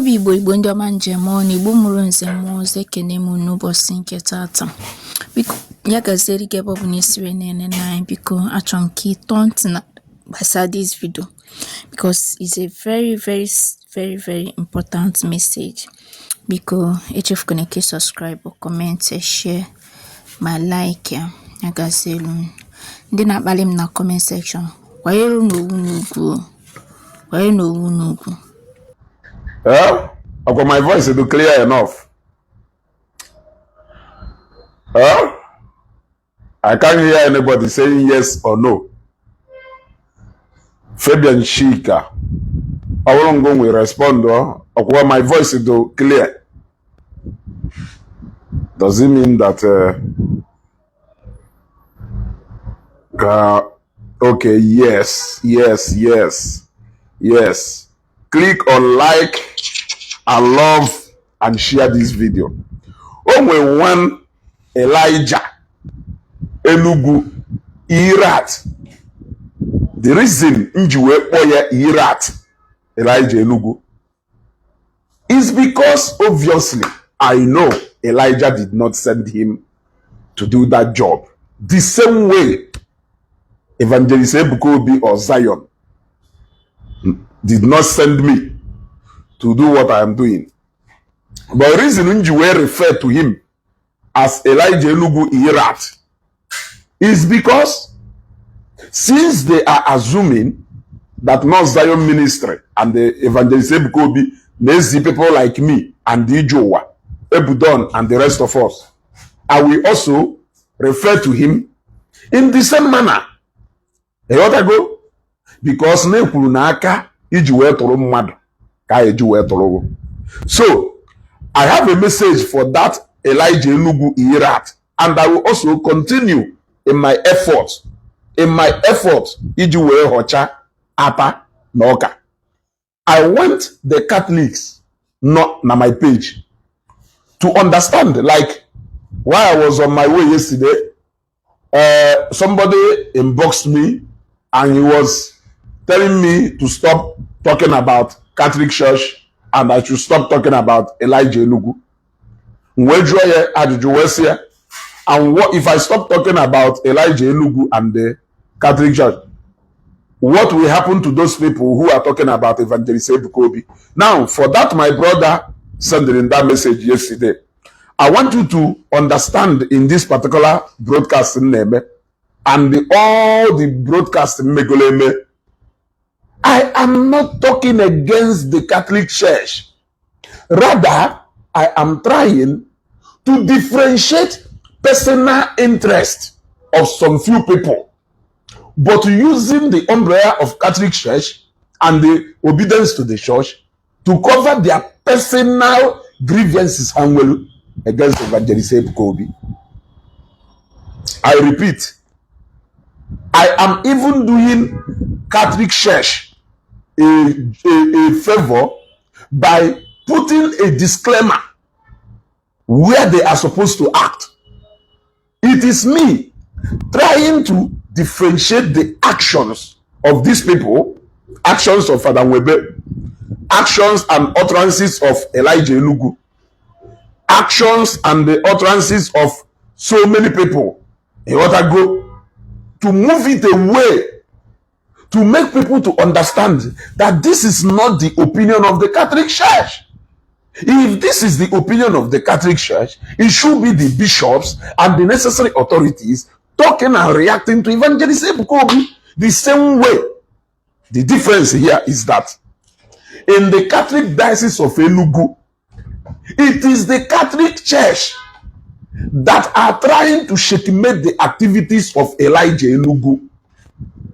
Ndị Igbo ndị ọma njem ọnụ Igbo mụrụ nze mmụọ ozi ekene m n'ụbọchị nke taata. Biko ya gaziere gị ebe ọ bụ na isiri na-ene anyị, biko achọrọ m ka ị tọọ ntị na gbasara this video because it's a very important message. Biko echefukwana ka subscribe, comment, share ma like ya. Ya gaziere m. Ndị na-akpali m na comment section, kwanyere n'owu n'ugwu. Kwanyere n'owu n'ugwu. I've got my voice to clear enough. I can't hear anybody saying yes or no. Fabian Shika. I won't go with respond. Or my voice is clear. Does it mean that okay, yes. Click on like and love and share this video. Only one Elijah Enugu Irat. The reason Irat Elijah Enugu is because obviously I know Elijah did not send him to do that job. The same way Evangelist Ebukobi or Zion did not send me to do what I am doing. But the reason Njiwe referred to him as Elijah Enugu Irat is because since they are assuming that North Zion Ministry and the Evangelist Ebukobi may see people like me and the Ijowa, Ebudon and the rest of us, I will also refer to him in the same manner. Go? Because nekwuru n'aka iji wee tụrụ mmadụ ka eji wee tụrụ. So I have a message for that Elijah Enugu Irat, and I will also continue in my effort iji wee hocha apa na ọka. I want the Catholics not na my page to understand, like while I was on my way yesterday, somebody inboxed me and he was telling me to stop talking about Catholic Church and I should stop talking about Elijah Enugu. And what if I stop talking about Elijah Enugu and the Catholic Church? What will happen to those people who are talking about Evangelist Ebukobi? Now, for that, my brother sent in that message yesterday. I want you to understand in this particular broadcasting name and all the broadcasting megoleme, I am not talking against the Catholic Church. Rather, I am trying to differentiate personal interest of some few people, but using the umbrella of Catholic Church and the obedience to the church to cover their personal grievances against Evangelist Ebukobi. I repeat, I am even doing Catholic Church a favor by putting a disclaimer where they are supposed to act. It is me trying to differentiate the actions of these people, actions of Father Webe, actions and utterances of Elijah Enugu, actions and the utterances of so many people in order to move it away, to make people to understand that this is not the opinion of the Catholic Church. If this is the opinion of the Catholic Church, it should be the bishops and the necessary authorities talking and reacting to Evangelist Ebukobi the same way. The difference here is that in the Catholic Diocese of Enugu, it is the Catholic Church that are trying to checkmate the activities of Elijah Enugu.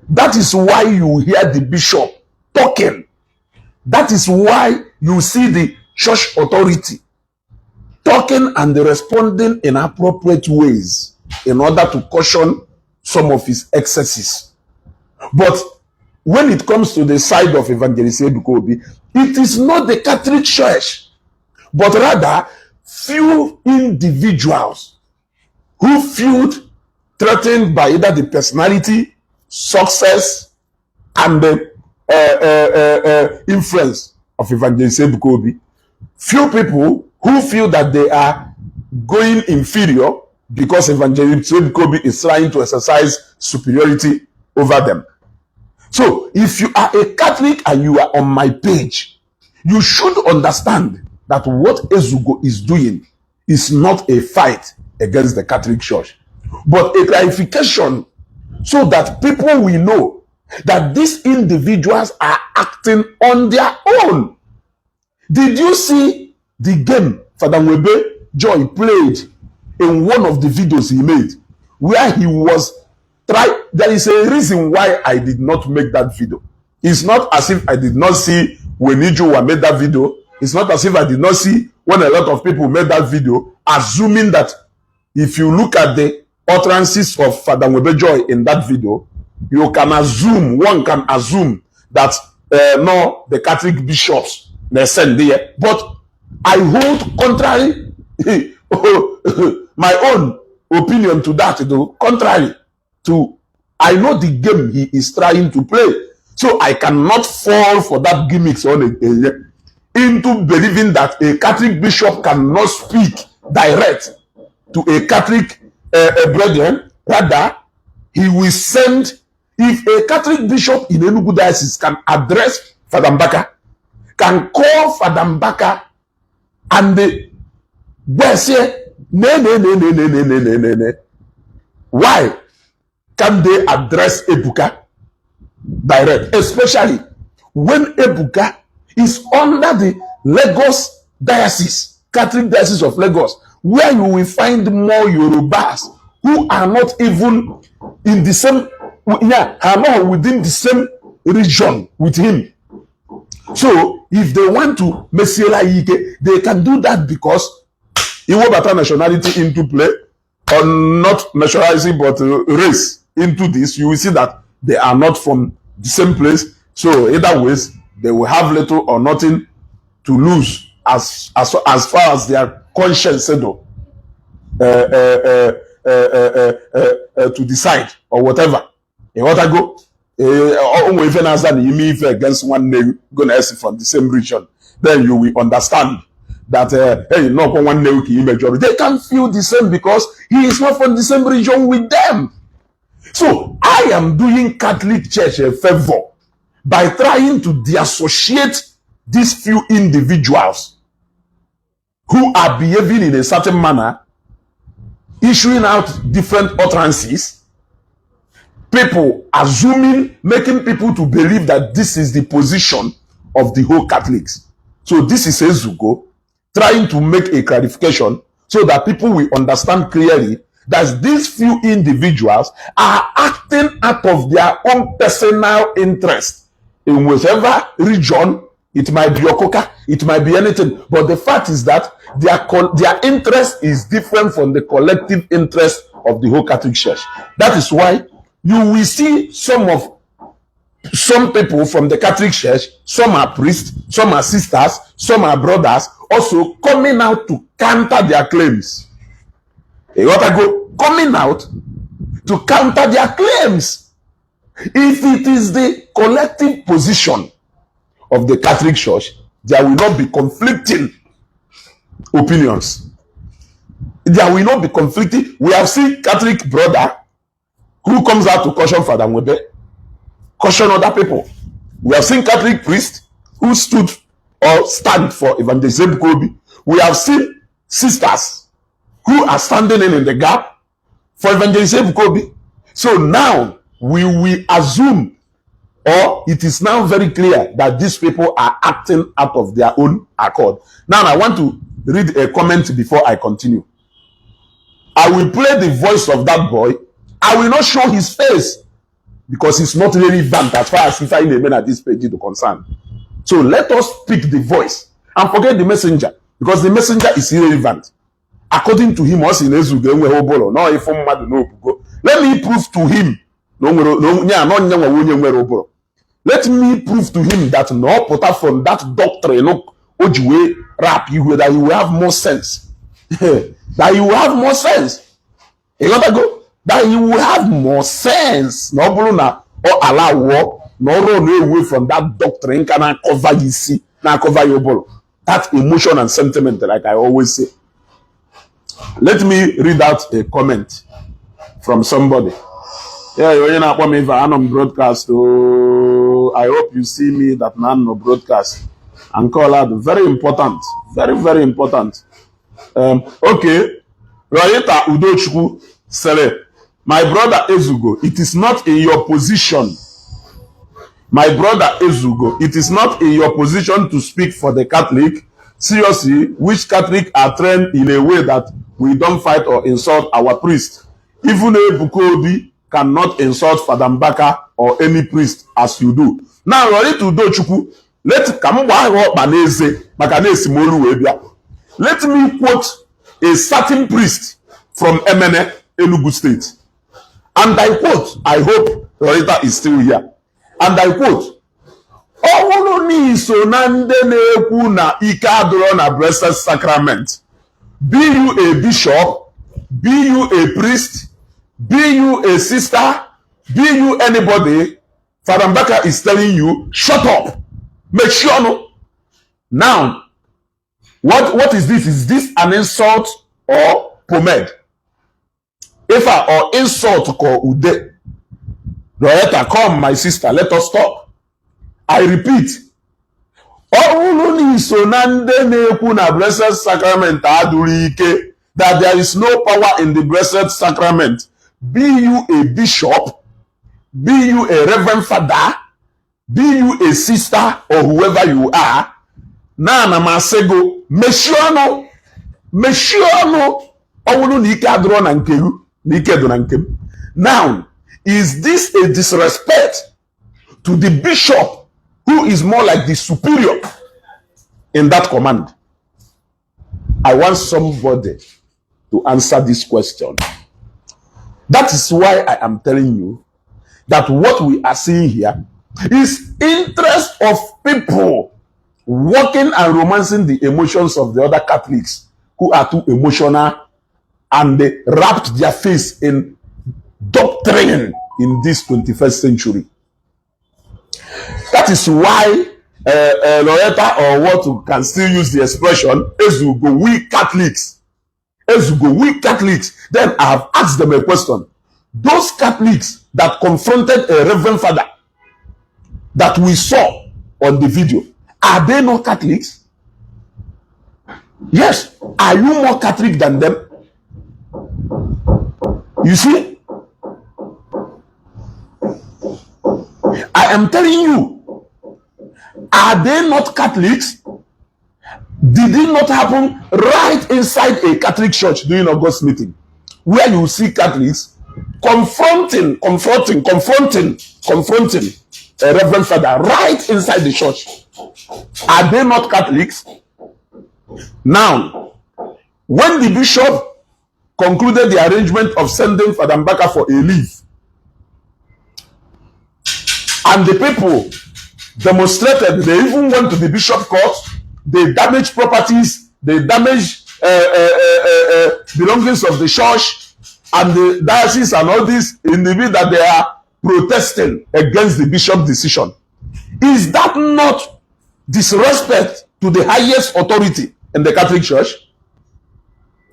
That is why you hear the bishop talking. That is why you see the church authority talking and responding in appropriate ways in order to caution some of his excesses. But when it comes to the side of Evangelist Ebukobi, it is not the Catholic Church, but rather few individuals who feel threatened by either the personality, success, and the influence of Evangelist Ebukobi few people who feel that they are going inferior because Evangelist Kobe is trying to exercise superiority over them. So if you are a Catholic and you are on my page, you should understand that what Ezugo is doing is not a fight against the Catholic Church, but a clarification so that people will know that these individuals are acting on their own. Did you see the game Father Webe Joy played in one of the videos he made where he was trying? There is a reason why I did not make that video. It's not as if I did not see when Ijua made that video. It's not as if I did not see when a lot of people made that video, assuming that if you look at the utterances of Father Webe Joy in that video, you can assume, one can assume that no, the Catholic bishops they send there. But I hold contrary my own opinion to that, though, contrary to, I know the game he is trying to play. So I cannot fall for that gimmicks on into believing that a Catholic bishop cannot speak direct to a Catholic brethren. Rather, he will send, if a Catholic bishop in Enugu diocese can address Father Mbaka, can call Father Mbaka, and the boy say, why can they address Ebuka direct? Especially when Ebuka is under the Lagos diocese, Catholic diocese of Lagos, where you will find more Yorubas who are not even in the same, are not within the same region with him. So if they want to Messiela Ike, they can do that because he will better nationality into play, or not nationality but race into this. You will see that they are not from the same place. So either ways, they will have little or nothing to lose as far as their conscience said, to decide or whatever. You want to go? Against one name gonna from the same region, then you will understand that hey, not one name majority. They can feel the same because he is not from the same region with them. So I am doing Catholic Church a favor by trying to deassociate these few individuals who are behaving in a certain manner, issuing out different utterances, people assuming, making people to believe that this is the position of the whole Catholics. So this is Ezugo trying to make a clarification so that people will understand clearly that these few individuals are acting out of their own personal interest in whichever region. It might be Okoka, it might be anything, but the fact is that their interest is different from the collective interest of the whole Catholic Church. That is why you will see some people from the Catholic Church, some are priests, some are sisters, some are brothers, also coming out to counter their claims. They got to go coming out to counter their claims. If it is the collective position of the Catholic Church, there will not be conflicting opinions. There will not be conflicting. We have seen Catholic brother who comes out to caution Father Webe, caution other people. We have seen Catholic priest who stood or stand for Evangelist Kobe. We have seen sisters who are standing in the gap for Evangelist Kobe. So now we will assume, or it is now very clear that these people are acting out of their own accord. Now I want to read a comment before I continue. I will play the voice of that boy. I will not show his face because it's not relevant as far as if I remain at this page to concern. So let us pick the voice and forget the messenger, because the messenger is irrelevant. According to him, let me prove to him. Let me prove to him that no put out from that doctrine, that he will have more sense. That he will have more sense. You got to go. That he will have more sense. No bluna or allow war, no run away from that doctrine. Can I cover you see? Now cover your ball. that emotion and sentiment, like I always say. Let me read out a comment from somebody. Yeah, you're not on broadcast. Oh, I hope you see me that man no broadcast. And call out very important, very, very important. Okay, Royeta Udochukwu Sele, my brother Ezugo, it is not in your position. My brother Ezugo, it is not in your position to speak for the Catholic. Seriously, which Catholic are trained in a way that we don't fight or insult our priest. Even Ebuka Obi cannot insult Father Mbaka or any priest as you do. Now, Royeta Udochukwu, let me quote a certain priest from Emene, Enugu State. And I quote, I hope Royeta is still here. And I quote, "Ọwụrụ n'iso na ndị na-ekwu na ike adịrọ na blessed sacrament. Be you a bishop, be you a priest, be you a sister, be you anybody, Father Mbaka is telling you, shut up. Make sure no. Now, what is this? Is this an insult or pomade? If or insult call ude. Royeta, come, my sister, let us talk. I repeat. Blessed sacrament that there is no power in the blessed sacrament. Be you a bishop, be you a reverend father, be you a sister or whoever you are. Na masego meshono owulu ni ike adro na nkelu ni ike do na nkem. Now, is this a disrespect to the bishop who is more like the superior in that command? I want somebody to answer this question. That is why I am telling you that what we are seeing here is interest of people working and romancing the emotions of the other Catholics who are too emotional, and they wrapped their face in doctrine in this 21st century. That is why Loretta, or what you can still use the expression, Ezugo, we Catholics. Ezugo, we Catholics. Then I have asked them a question. Those Catholics that confronted a reverend father that we saw on the video, are they not Catholics? Yes. Are you more Catholic than them? You see? I am telling you, are they not Catholics? Did it not happen right inside a Catholic church during August meeting, where you see Catholics confronting a reverend father right inside the church? Are they not Catholics? Now, when the bishop concluded the arrangement of sending Father Mbaka for a leave, and the people demonstrated, they even went to the bishop court, they damaged properties, they damaged belongings of the church and the diocese and all this, in the way that they are protesting against the bishop's decision. Is that not disrespect to the highest authority in the Catholic Church?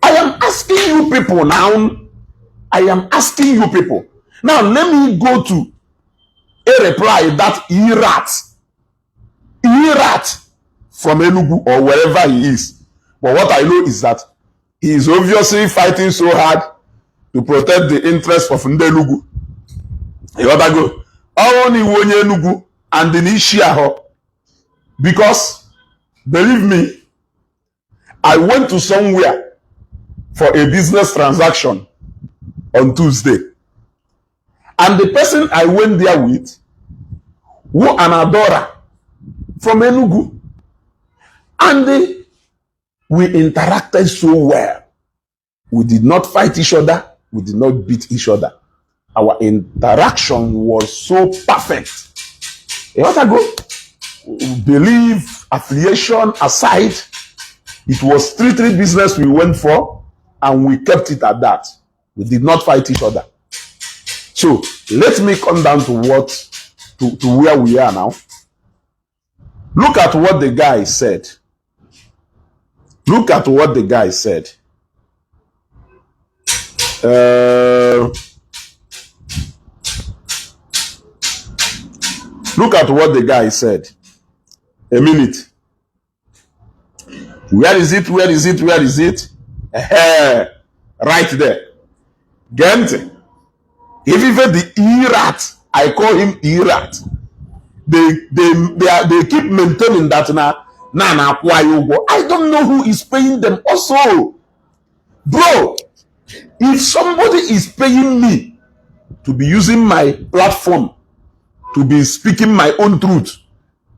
I am asking you people now. I am asking you people. Now, let me go to a reply that Irat from Enugu or wherever he is. But what I know is that he is obviously fighting so hard to protect the interests of Ndelugu. You gotta go. Only one Enugu and the Nishiaho. Because, believe me, I went to somewhere for a business transaction on Tuesday. And the person I went there with, who an adorer from Enugu. And we interacted so well. We did not fight each other. We did not beat each other. Our interaction was so perfect. You want to go? Belief, affiliation aside, it was strictly business we went for, and we kept it at that. We did not fight each other. So let me come down to where we are now. Look at what the guy said. Look at what the guy said. Look at what the guy said. A minute. Where is it? Where is it? Where is it? Right there. Gent. Even the E-rat, I call him E-rat. They keep maintaining that I don't know who is paying them. Also, bro, if somebody is paying me to be using my platform to be speaking my own truth,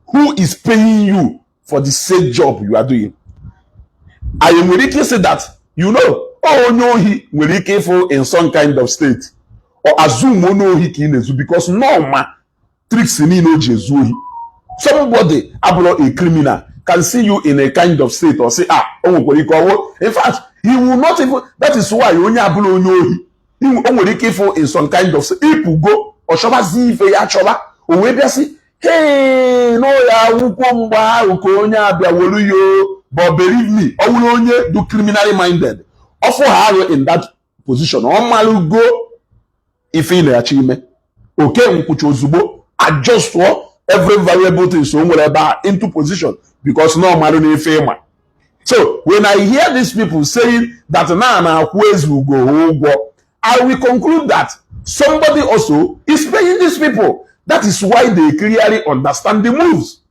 who is paying you for the same job you are doing? I am willing to say that, oh no, he will be careful in some kind of state, or assume no he can, because no tricks in no Jesus. Somebody, a criminal, can see you in a kind of state or say, in fact, he will not even, that is why you only he will be careful in some kind of state. If you go, or shaba zive ya choba, or maybe see, hey, no ya ukomba, ukonya biawolu yo, but believe me, I will only do criminally minded. Offer her in that position. Omalu go if in the achievement. Okay, Zubo adjust for every variable thing so whatever into position because no matter fame. So when I hear these people saying that now where's will go, I will conclude that somebody also is paying these people. That is why they clearly understand the moves.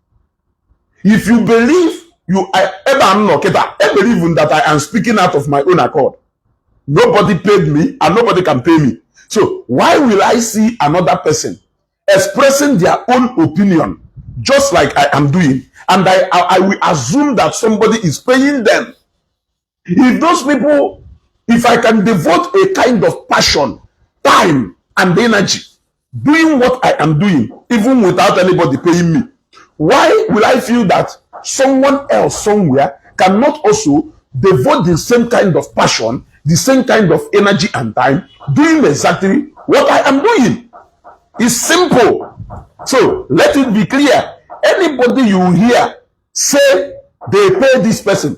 If you believe I believe in that I am speaking out of my own accord. Nobody paid me and nobody can pay me. So why will I see another person expressing their own opinion just like I am doing, and I will assume that somebody is paying them? If those people, if I can devote a kind of passion, time, and energy doing what I am doing, even without anybody paying me, why will I feel that someone else somewhere cannot also devote the same kind of passion, the same kind of energy and time, doing exactly what I am doing? It's simple. So let it be clear. Anybody you hear say they pay this person,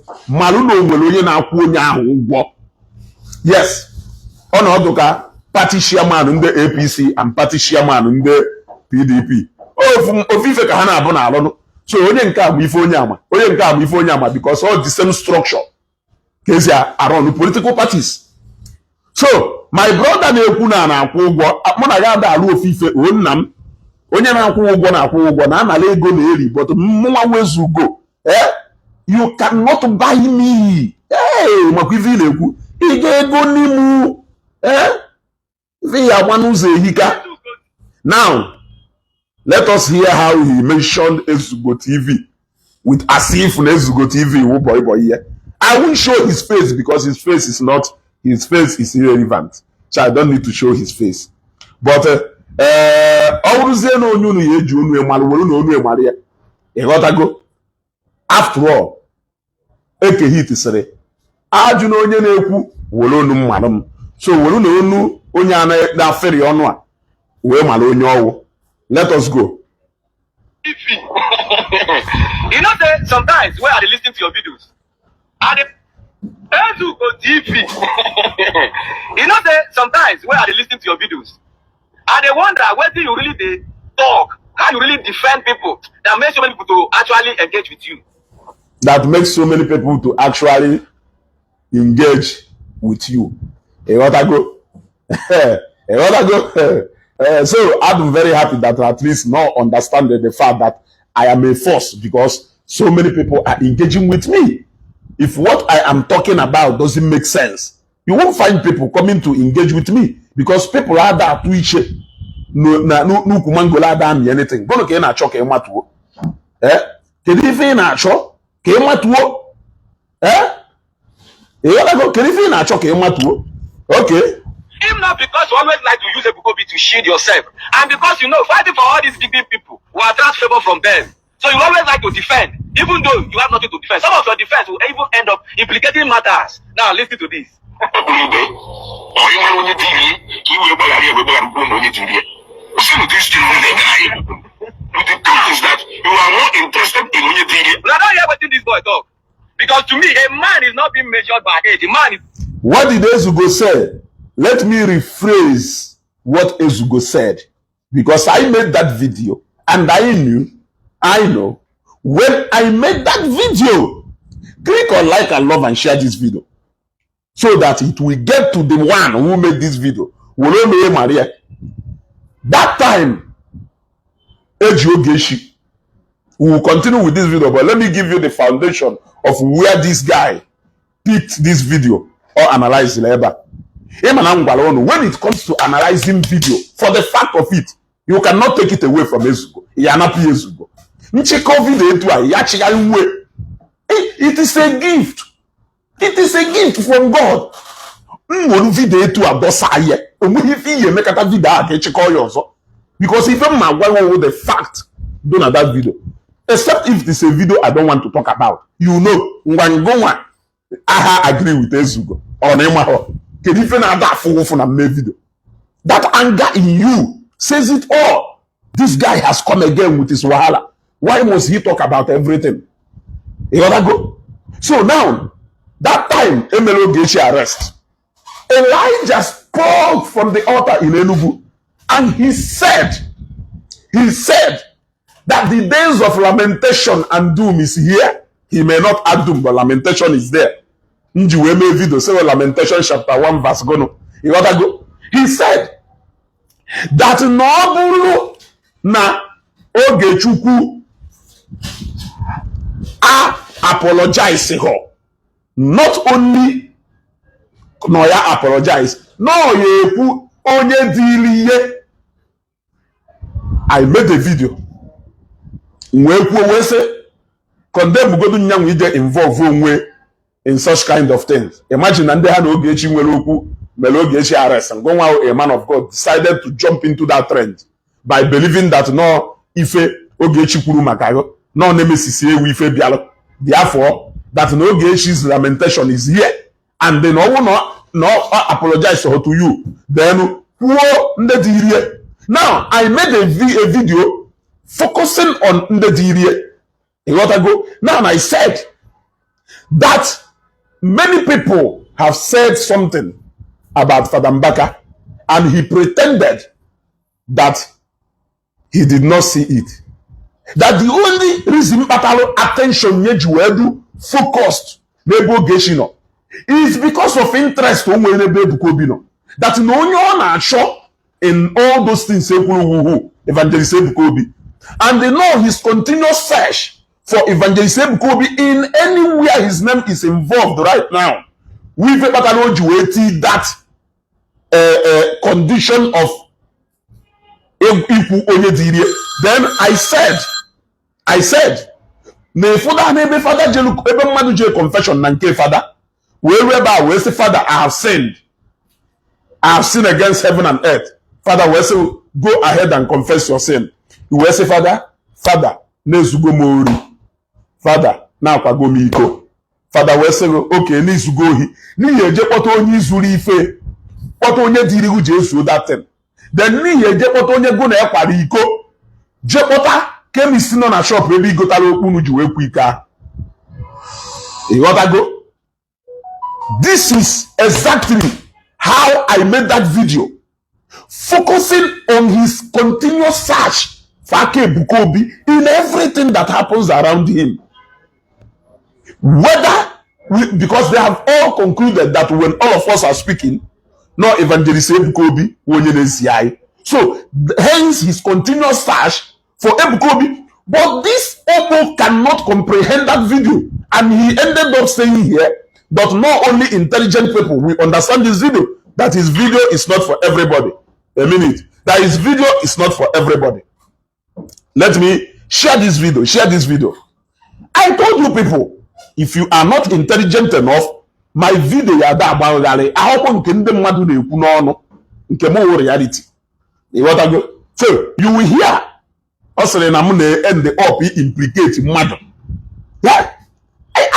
yes, Onodoka, party chairman in the APC and party chairman in the PDP. So because all the same structure around the political parties. So my brother na-ekwu na akwụ ụgwọ mụ na ga-ada alụ ofife nna m onye na-akwụ ụgwọ na-akwụ ụgwọ na anala ego na-eri, but mụnwa wezugo you cannot buy me. Makwa ife ị na-ekwu ị ga-ego n'imu ife ya gba n'ụzọ ehika. Now let us hear how he mentioned Ezugo TV with as if Ezugo TV wụ boy here. I won't show his face because his face is irrelevant. So I don't need to show his face. But after all, eke hit sere. Aju na onye na-ekwu wolo nu mmadụ m. So wolo na onu onye na feri ọnụ a wee mara onye ọwụ. Let us go. You know that sometimes when I listen to your videos, you know that sometimes when I listen to your videos, I wonder whether you really talk, how you really defend people that makes so many people to actually engage with you. That makes so many people to actually engage with you. So I'm very happy that at least now understand the fact that I am a force because so many people are engaging with me. If what I am talking about doesn't make sense, you won't find people coming to engage with me because people are there to each no kumangola dam anything. Go look na cho ke matuo. Kedife na cho ke matuo. Go kedife na cho ke matuo. Okay. Even not because you always like to use a Google to shield yourself, and because fighting for all these big people who attract favor from them. So you always like to defend, even though you have nothing to defend. Some of your defense will even end up implicating matters. Now listen to this. The truth is that you are more interested in Onye TV. I don't hear what this boy talk. Because to me, a man not being measured by age. The man is. What did Ezugo say? Let me rephrase what Ezugo said, because I made that video and I know, when I made that video, click on like and love and share this video so that it will get to the one who made this video. Maria. That time, Ejio Geshi. We will continue with this video, but let me give you the foundation of where this guy picked this video or analyzed labor. When it comes to analyzing video, for the fact of it, you cannot take it away from Ezugo. It is a gift. It is a gift from God. Because even my wife with the fact done at that video, except if this is a video I don't want to talk about, you know, I agree with Ezugo on video. That anger in you says it all. This guy has come again with his wahala. Why must he talk about everything? You gotta go. So now, that time, Emelo Gechi arrest. Elijah spoke from the altar in Enugu, and he said that the days of lamentation and doom is here. He may not add doom, but lamentation is there. Video, say Lamentation chapter 1 verse gono. You gotta go. He said that no na Ogechukwu apologize her. Not only no ya apologize, no yeku onye diliye. I made a video. We say condemn go do nyam ije involve onwe in such kind of things. Imagine and they had Ogechi Mweloku, Melogechi arrest, and a man of God decided to jump into that trend by believing that no Ife Ogechi Kuru Makayo, no Nemesis Ife Bialo. Therefore, that no Ogechi's lamentation is here, and then no apologize to you. Then now I made a video focusing on Ndedirie. You gotta go. Now I said that many people have said something about Father Mbaka, and he pretended that he did not see it. That the only reason Patalo attention Yejuedu focused Nebo Geshino is because of interest that no one are sure in all those things Evangelist Ebukobi, and they know his continuous search for Evangelist Ebukobi in anywhere his name is involved right now. We've that condition of then I said me father jelu confession nanke father wherever we say father I have sinned against heaven and earth. Father we say go ahead and confess your sin. You will say father nezugo mori father now kwago mi iko. Father we say okay nezugo hi ni yeje poto onye izuri ife poto onye diri gu Jesu that thing. Then ni yeje poto onye go na ekwari iko je pota kemi sino na shop ebe igotala okunu ji we kwika. You gotta go. This is exactly how I made that video, focusing on his continuous search for Bukobi in everything that happens around him. Because they have all concluded that when all of us are speaking, no Evangelist Bukobi wonye. So hence his continuous search for Ebukobi. But this Obo cannot comprehend that video, and he ended up saying here that not only intelligent people will understand this video, that his video is not for everybody. A minute. That his video is not for everybody. Let me share this video. Share this video. I told you people, if you are not intelligent enough, my video yada about reality. I hope you can reality. So you will hear also then I'm gonna end the up implicate madam. Yeah.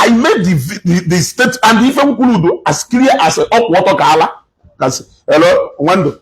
I made the state and even Kuludu as clear as a up water color. That's hello, wonder.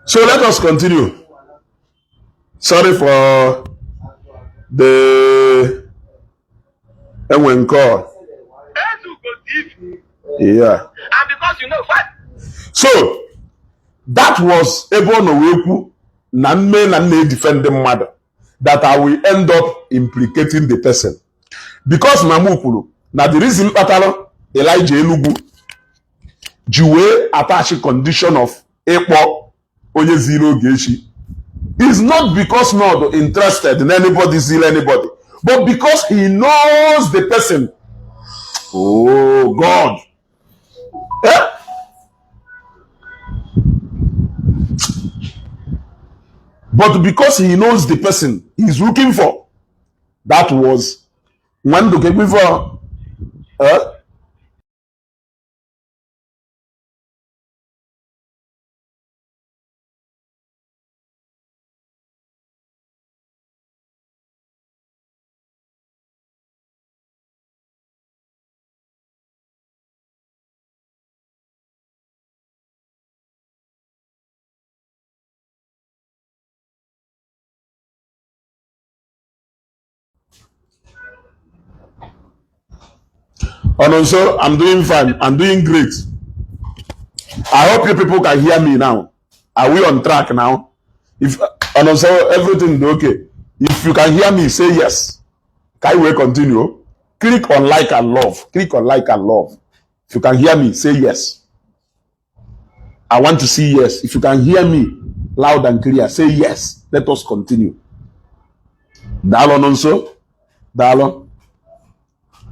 So let us continue. Sorry for the call. Yeah. And because you know what? So that was ebe no wekwu na mme na nne defend the mother that I will end up implicating the person. Because Mamu kwuru na the reason kpatara Elijah Enugu ji wee attach condition of ịkpọ onye ziri oge echi is not because not interested in anybody ziri anybody, but because he knows the person. Oh God. Eh? But because he knows the person he's looking for, that was when the before. And also, I'm doing fine. I'm doing great. I hope you people can hear me now. Are we on track now? If and also everything okay. If you can hear me, say yes. Can we continue? Click on like and love. Click on like and love. If you can hear me, say yes. I want to see yes. If you can hear me loud and clear, say yes. Let us continue. Dalon also. Dalon.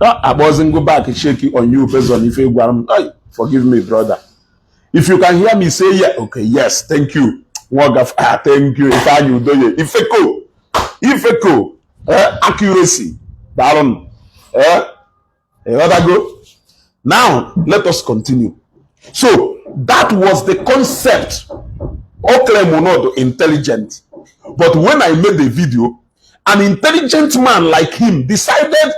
I wasn't go back and shake it on you based on if you forgive me, brother. If you can hear me, say yeah. Okay, yes, thank you. Thank you. Ifeko, accuracy. Dalon. Go. Now, let us continue. So, that was the concept. Okle intelligent. But when I made the video, an intelligent man like him decided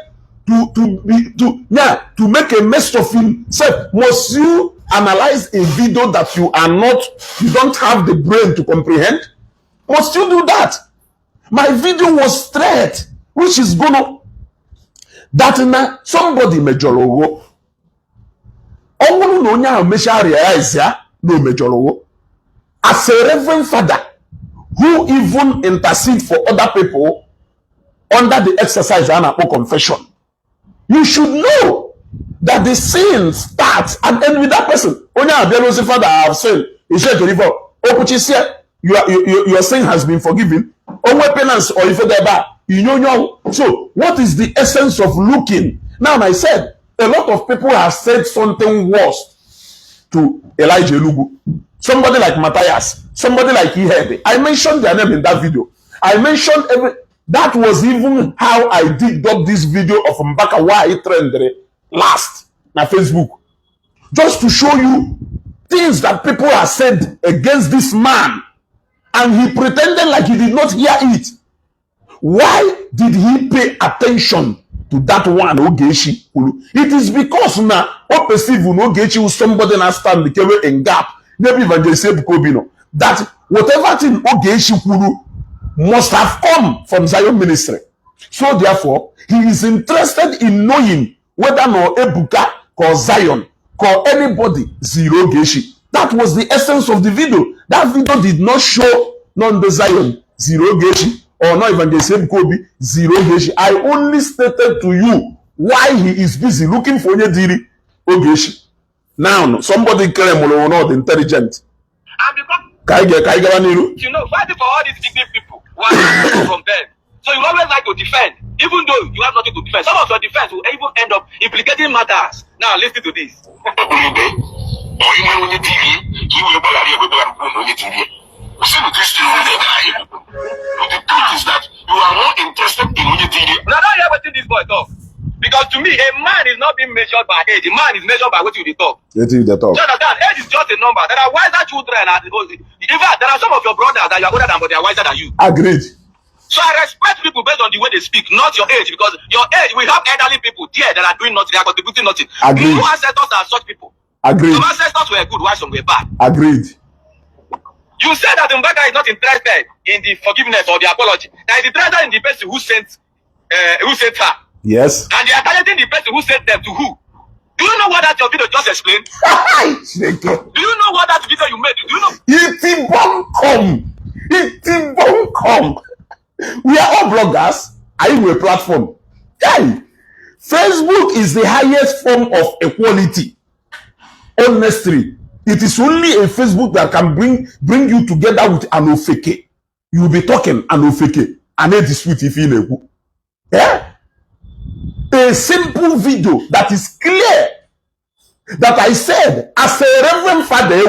to make a mess of himself. Must you analyze a video that you don't have the brain to comprehend? Must you do that? My video was straight, which is gonna that na somebody mejolowo. Onwunu no nya mesha realize ya no mejolowo. As a reverend father who even intercede for other people under the exercise and confession, you should know that the sin starts and ends with that person. Onya father, I have sinned. He said to deliver. Your sin has been forgiven. Penance or if you know. So, what is the essence of looking? Now, I said a lot of people have said something worse to Elijah Enugu. Somebody like Matthias, somebody like Ihede. I mentioned their name in that video. I mentioned that was even how I did up this video of Mbaka why it trended last on Facebook. Just to show you things that people have said against this man. And he pretended like he did not hear it. Why did he pay attention to that one, Ogechi? It is because now, what perceive Ogechi was somebody that stand the in gap. Maybe that whatever thing Ogechi Kuru must have come from Zion ministry. So therefore, he is interested in knowing whether no Ebuka or Zion or anybody zero Geshi. That was the essence of the video. That video did not show none the Zion zero Geshi or not even the same Kobe zero Geshi. I only stated to you why he is busy looking for Yediri Ogeshi. Now, somebody claim or not intelligent. And because you know, fighting for all these dignity people who are from them. So you always like to defend, even though you have nothing to defend. Some of your defense will even end up implicating matters. Now listen to this. The truth is that you are more interested in unity. Now don't hear what this boy talk. Because to me, a man is not being measured by age. A man is measured by what you talk. What you talk? So that age is just a number. There are wiser children. In fact, there are some of your brothers that you are older than, but they are wiser than you. Agreed. So I respect people based on the way they speak, not your age. Because your age, we have elderly people there that are doing nothing, they are contributing nothing. Agreed. Few ancestors are such people. Agreed. Some ancestors were good, while some were bad. Agreed. You said that Mbaka is not interested in the forgiveness or the apology. That is interested in the person who sent her. Yes. And they are targeting the person who sent them to who? Do you know what that your video just explained? Do you know what that video you made? Do you know? It come. We are all bloggers. Are you a platform? Hey, Facebook is the highest form of equality. Honestly, it is only a Facebook that can bring you together with an ofeke. You will be talking an ofeke and a dispute if you know. Yeah? A simple video that is clear that I said as a reverend father,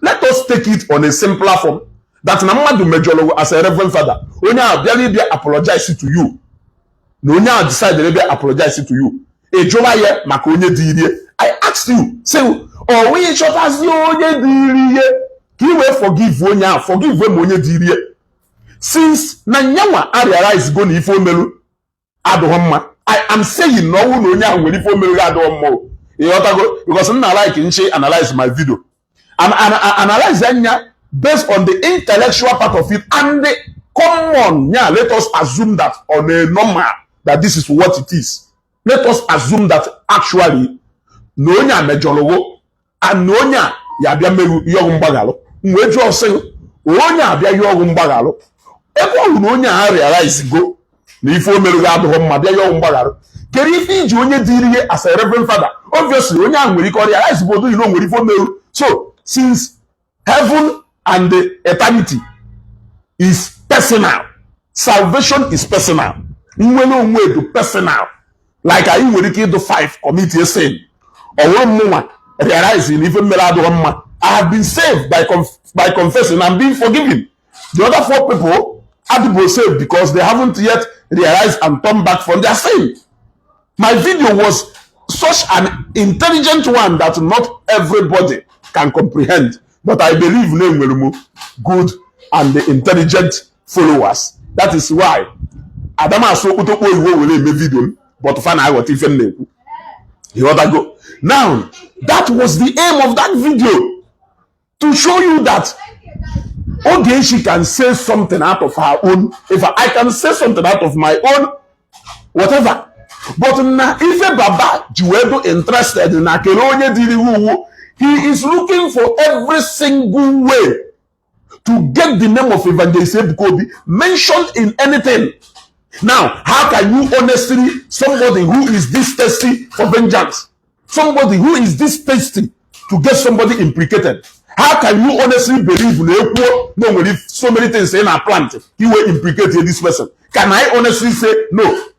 let us take it on a simpler form. That Namadu Majolo as a reverend father, Onya barely apologize to you. No Onya decide to apologize to you. A Jovaye Makonye Didier. I asked you, say, oh, we shot as you Onye Didier. He will forgive Onya, forgive Onye Didier. Since Nanyawa I realize go ni ifo melu adohoma. I am saying no Onya will ifo melu adohomo. Because I like analyze my video. And analyze Enya based on the intellectual part of it and the common. Yeah, let us assume that on a normal that this is what it is. Let us assume that actually nonya mejologo and nonya yabia meru yogun bagalo. Mwejo say onya abia yogun bagalo. Ebo nonya realize go ni ifo meru ado hom abia yogun bagalo. Kerifi ji onye diriye as a reverend father. Obviously onya nwere ko realize bodo you know nwere ifo meru. So since heaven and the eternity is personal, salvation is personal. Way to personal. Like I will do 5 commit a sin. Or 1 moment realizing even I have been saved by confessing and being forgiven. The other 4 people had to be saved because they haven't yet realized and turned back from their sin. My video was such an intelligent one that not everybody can comprehend. But I believe name will remove good and the intelligent followers. That is why Adama so utoko iwo will make video, but find out what even name. You ought to go. Now, that was the aim of that video. To show you that okay, she can say something out of her own. If I can say something out of my own, whatever. But now, if a Baba Juwedo interested in Akeronye Diriwu, he is looking for every single way to get the name of Evangelist Ebukobi mentioned in anything. Now, how can you honestly, somebody who is this thirsty for vengeance, somebody who is this thirsty to get somebody implicated, how can you honestly believe no, so many things in our plant, he will implicate this person? Can I honestly say no?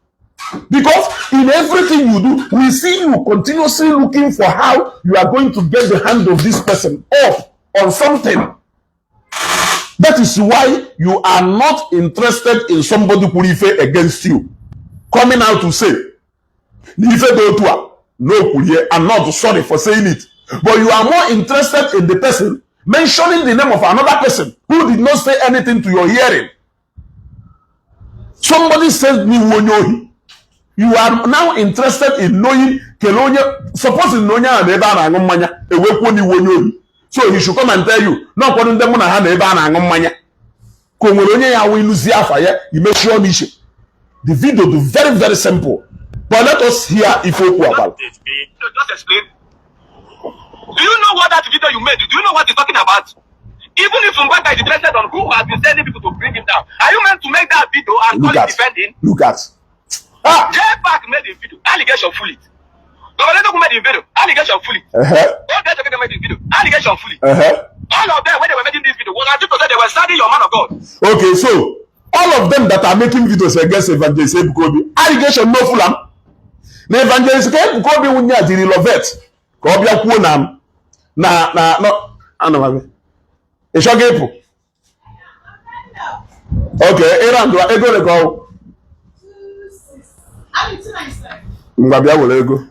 Because in everything you do, we see you continuously looking for how you are going to get the hand of this person up on something. That is why you are not interested in somebody who is against you. Coming out to say, no, I'm not sorry for saying it. But you are more interested in the person mentioning the name of another person who did not say anything to your hearing. Somebody said me wonyohi. You are now interested in knowing Kelonya. Suppose in Nonya and Eba and Angomanya, a weapon you wonyohi. So he should come and tell you, no according to them and Eba and Angomanya. Kongolonya will lose the fire, you make sure mission. The video is very, very simple. But let us hear if you about it. Just explain. Do you know what that video you made? Do you know what he's talking about? Even if Mbaka is interested on who has been sending people to bring him down, are you meant to make that video and call it defending? Look at. J-Pack made the video, allegation full it. Governor made the video, allegation full it. All guys are made the video, allegation full it. All of them, when they were making this video, was as if they were studying your man of God. Okay, so all of them that are making videos against Evangelist Ebukobi, allegation no full am. Na Evangelist Ebukobi wunya diri lovet. Ko bia kuo nam. Na no anamabe. E shogepo. Okay, erando ego le go. Mbabia wole ego.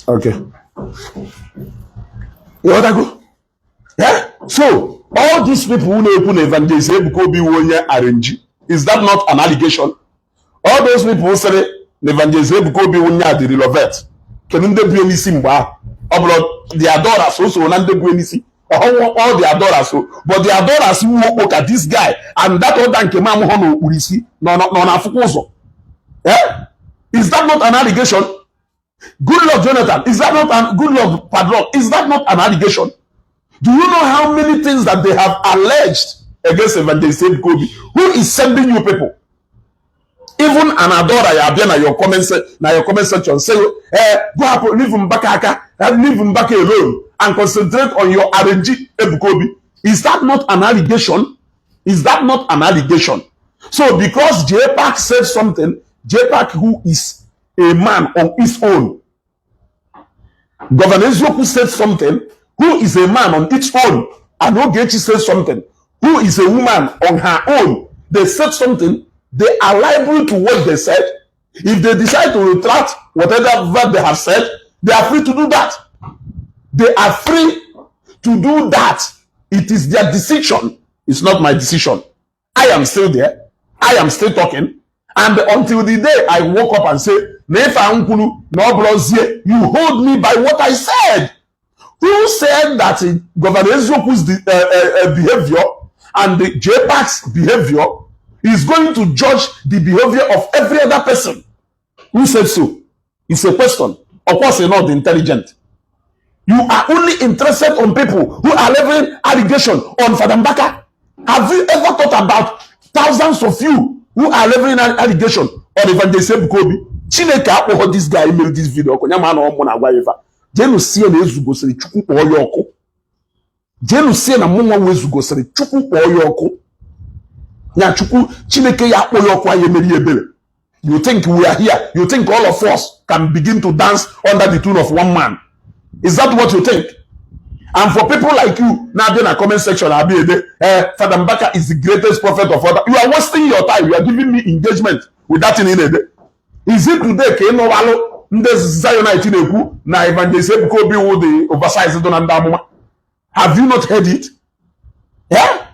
Okay. You want to go? Yeah? So, all these people who know open Evangelist Ebukobi Wonya RNG, is that not an allegation? All those people who say, Evangelist Ebuka Obi wunya the Rilovet kenu nde bu enisi mgba obro the adorers also na nde bu enisi all the adorers but the adorers who look at this guy and that other nke ma ho no urisi no na afuko uzo is that not an allegation? Good luck, Jonathan. Is that not an good luck, Padlock? Is that not an allegation? Do you know how many things that they have alleged against Evangelist Ebuka Obi? Who is sending you people? Even an adorer, you have your comment section. Say, go up, leave him back, leave him back alone, and concentrate on your RNG Ebuka Obi. Is that not an allegation? Is that not an allegation? So, because JPAC said something, JPAC, who is a man on his own, Governor Eziokwu said something, who is a man on its own, and Ogechi said something, who is a woman on her own. They said something, they are liable to what they said. If they decide to retract whatever they have said, they are free to do that. They are free to do that. It is their decision. It's not my decision. I am still there. I am still talking. And until the day I woke up and say, you hold me by what I said. Who said that Governor Ezioku's behavior and the JPAC's behavior is going to judge the behavior of every other person? Who said so? It's a question. Of course, you're not intelligent. You are only interested on people who are leveling allegation on Father Mbaka. Have you ever thought about thousands of you who are leveling allegation on Evangelist Ebuka Obi? Chineke akpọghọ this guy made this video. Konyama na ọmụ na agwa eva. Jenu sie na ezugosiri chukwu kpọọ ya ọkụ. Jenu sie na mụnwa wezugosiri chukwu kpọọ ya ọkụ. Na chukwu Chineke ya akpọ ya ọkụ anyị emeri ebere. You think we are here? You think all of us can begin to dance under the tune of one man? Is that what you think? And for people like you, now in a comment section, I'll be there. Father Mbaka is the greatest prophet of all. You are wasting your time. You are giving me engagement with that in it. Is it today? Ke no walo nde Zionite neku na Evangelist Ebuka Obi wo the oversized don andamuma. Have you not heard it? Yeah?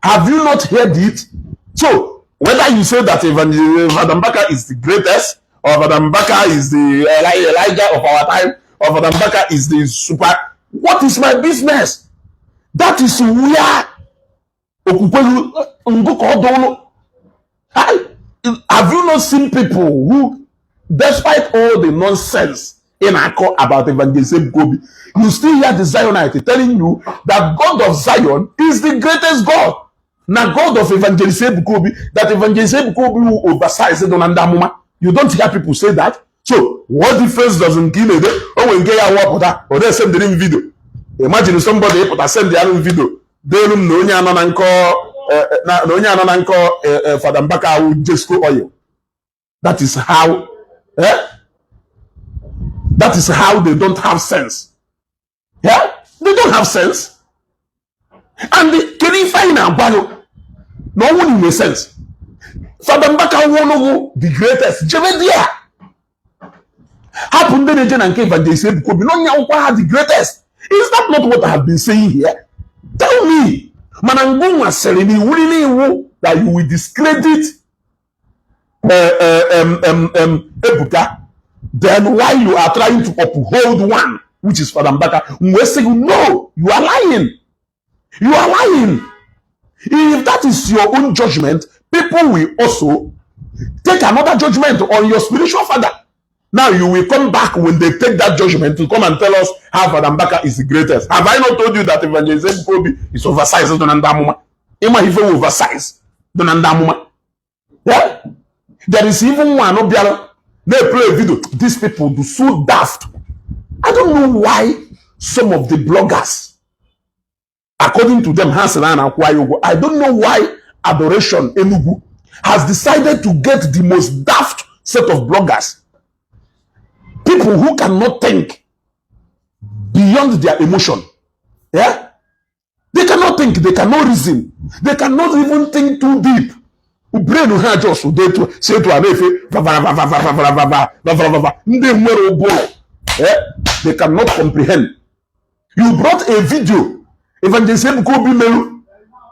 Have you not heard it? So whether you say that Father Mbaka is the greatest, or Father Mbaka is the Elijah of our time, or Father Mbaka is the super, what is my business? That is where have you not seen people who, despite all the nonsense in Akko about Evangelist Ebuka Obi, you still hear the Zionite telling you that God of Zion is the greatest God. Now God of Evangelist Ebuka Obi, that Evangelist Ebuka Obi will oversize it on Andamuma. You don't hear people say that. So what difference doesn't kill it? Oh, when get a work with that, or they send the video. Imagine somebody put a send the other video. They don't know Father Mbaka will just go oil. That is how that is how they don't have sense. Yeah? They don't have sense. And can you find out no one makes sense? Father Mbaka won't the greatest. Jevedia happened then again and came and they said the greatest. Is that not what I have been saying here? Tell me, Mananguma Selini, that you will discredit Ebuka, then why you are trying to uphold one, which is Father Mbaka? We're saying, no, you are lying. You are lying. If that is your own judgment, people will also take another judgment on your spiritual father. Now you will come back when they take that judgment to come and tell us how Father Mbaka is the greatest. Have I not told you that Evangelist Ebuka Obi is oversized on Andamuma? Ima even oversized on Andamuma. Yeah? There is even one Obiara. They play a video. These people do so daft. I don't know why some of the bloggers, according to them, I don't know why Adoration Enugu has decided to get the most daft set of bloggers. People who cannot think beyond their emotion. Yeah? They cannot think, they cannot reason, they cannot even think too deep. Brain will just say to they cannot comprehend. You brought a video, Evangelist Ebuka Obi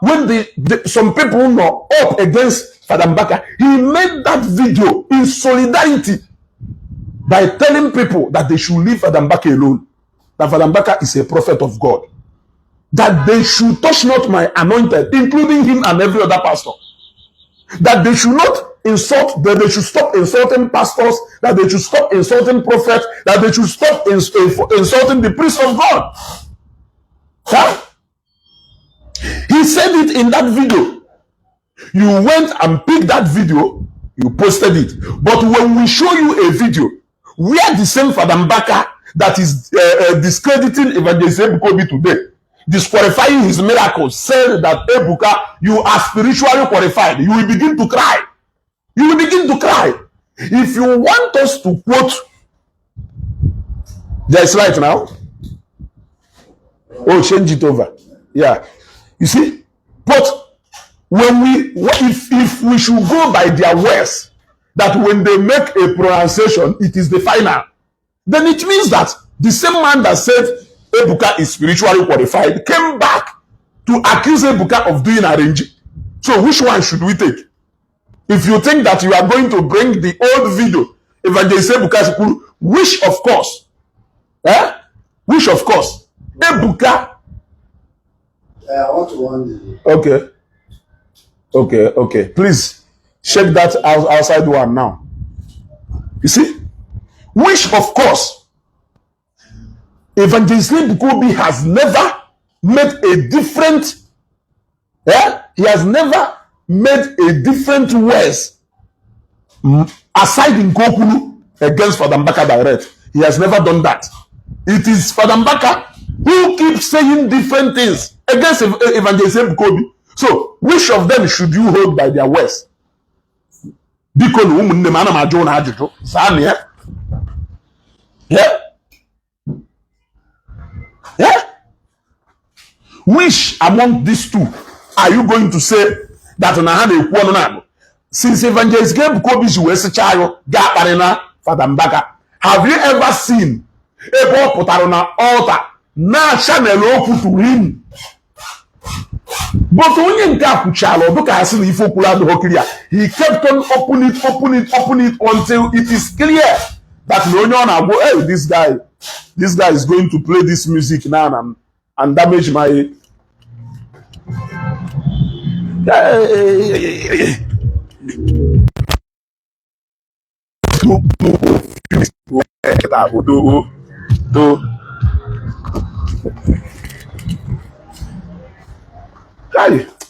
when some people were up against Father Mbaka, he made that video in solidarity by telling people that they should leave Father Mbaka alone. That Father Mbaka is a prophet of God. That they should touch not my anointed, including him and every other pastor. That they should not insult, that they should stop insulting pastors, that they should stop insulting prophets, that they should stop insulting the priest of God. Huh? He said it in that video. You went and picked that video, you posted it. But when we show you a video where the same Father Mbaka that is discrediting Evangelist Ebukobi today, disqualifying his miracles, said that Ebuka, you are spiritually qualified, you will begin to cry. You will begin to cry. If you want us to quote, there's right now. Oh, change it over. Yeah. You see? But when if we should go by their words, that when they make a pronunciation, it is the final, then it means that the same man that said Ebuka is spiritually qualified came back to accuse Ebuka of doing arranging. So which one should we take? If you think that you are going to bring the old video, Evangelist Ebuka, which of course, Ebuka. I want to wonder. Okay. Please check that outside one now. You see, which of course, Evangelist Ebukobi has never made a different. He has never made a different words aside in Kokulu against Father Mbaka direct. He has never done that. It is Father Mbaka who keeps saying different things against Evangelist Ebukobi. So, which of them should you hold by their words? Which among these two are you going to say that since Evangelist Ebukobi was child, Father Mbaka, have you ever seen a boy put on an altar? Now channel open to him. But when you got Kuchalo, look at him, he kept on opening it until it is clear that no one go, hey, this guy is going to play this music now and damage my.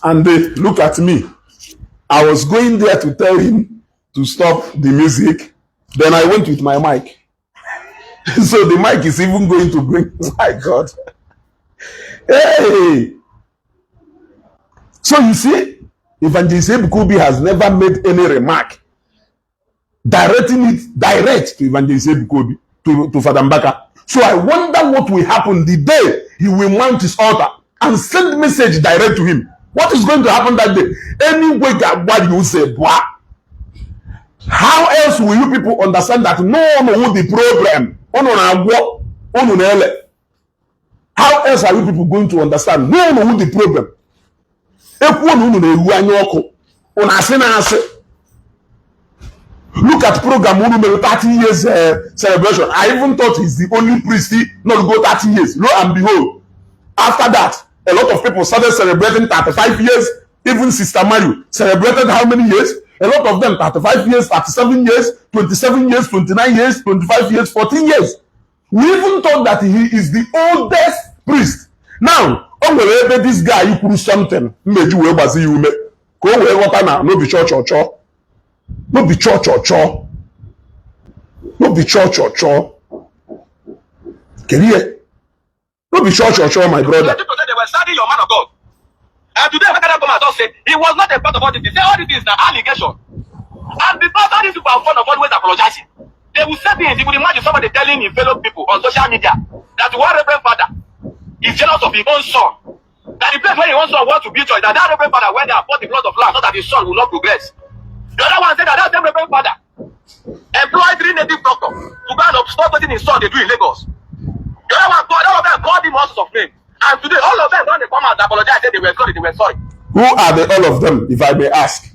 And they look at me. I was going there to tell him to stop the music. Then I went with my mic. So the mic is even going to bring. My God. Hey. So you see, Evangelist Ebukobi has never made any remark directing it direct to Evangelist Ebukobi, to Father Mbaka. So I wonder what will happen the day he will mount his altar and send message direct to him. What is going to happen that day? Anyway, what you say, boy. How else will you people understand that no the problem? How else are you people going to understand? No the problem. Look at program 30 years celebration. I even thought he's the only priest not go 30 years. Lo and behold, after that, a lot of people started celebrating 35 years. Even Sister Mario celebrated how many years? A lot of them 35 years, 37 years, 27 years, 29 years, 25 years, 14 years. We even thought that he is the oldest priest. Now, this guy, you could do something. No be church or church. No be church or church. No be church or church. Can you hear? No be church or church, my brother. They were studying your man of God. And today, when come and say he was not a part of all this. They say all this is an allegation. And because all these people are fond of always apologizing, they will say things. You could imagine somebody telling his fellow people on social media that one Reverend Father is jealous of his own son. That the place where his own son wants to be church, that Reverend Father, when they have fought the blood of love, so that his son will not progress. The other one said that same Reverend Father employed 3 native doctors to go and stop what his son they do in Lagos. The other one, all of them called him all sorts of names. And today, all of them don't come out to apologize, say they were sorry, they were sorry. Who are the all of them, if I may ask?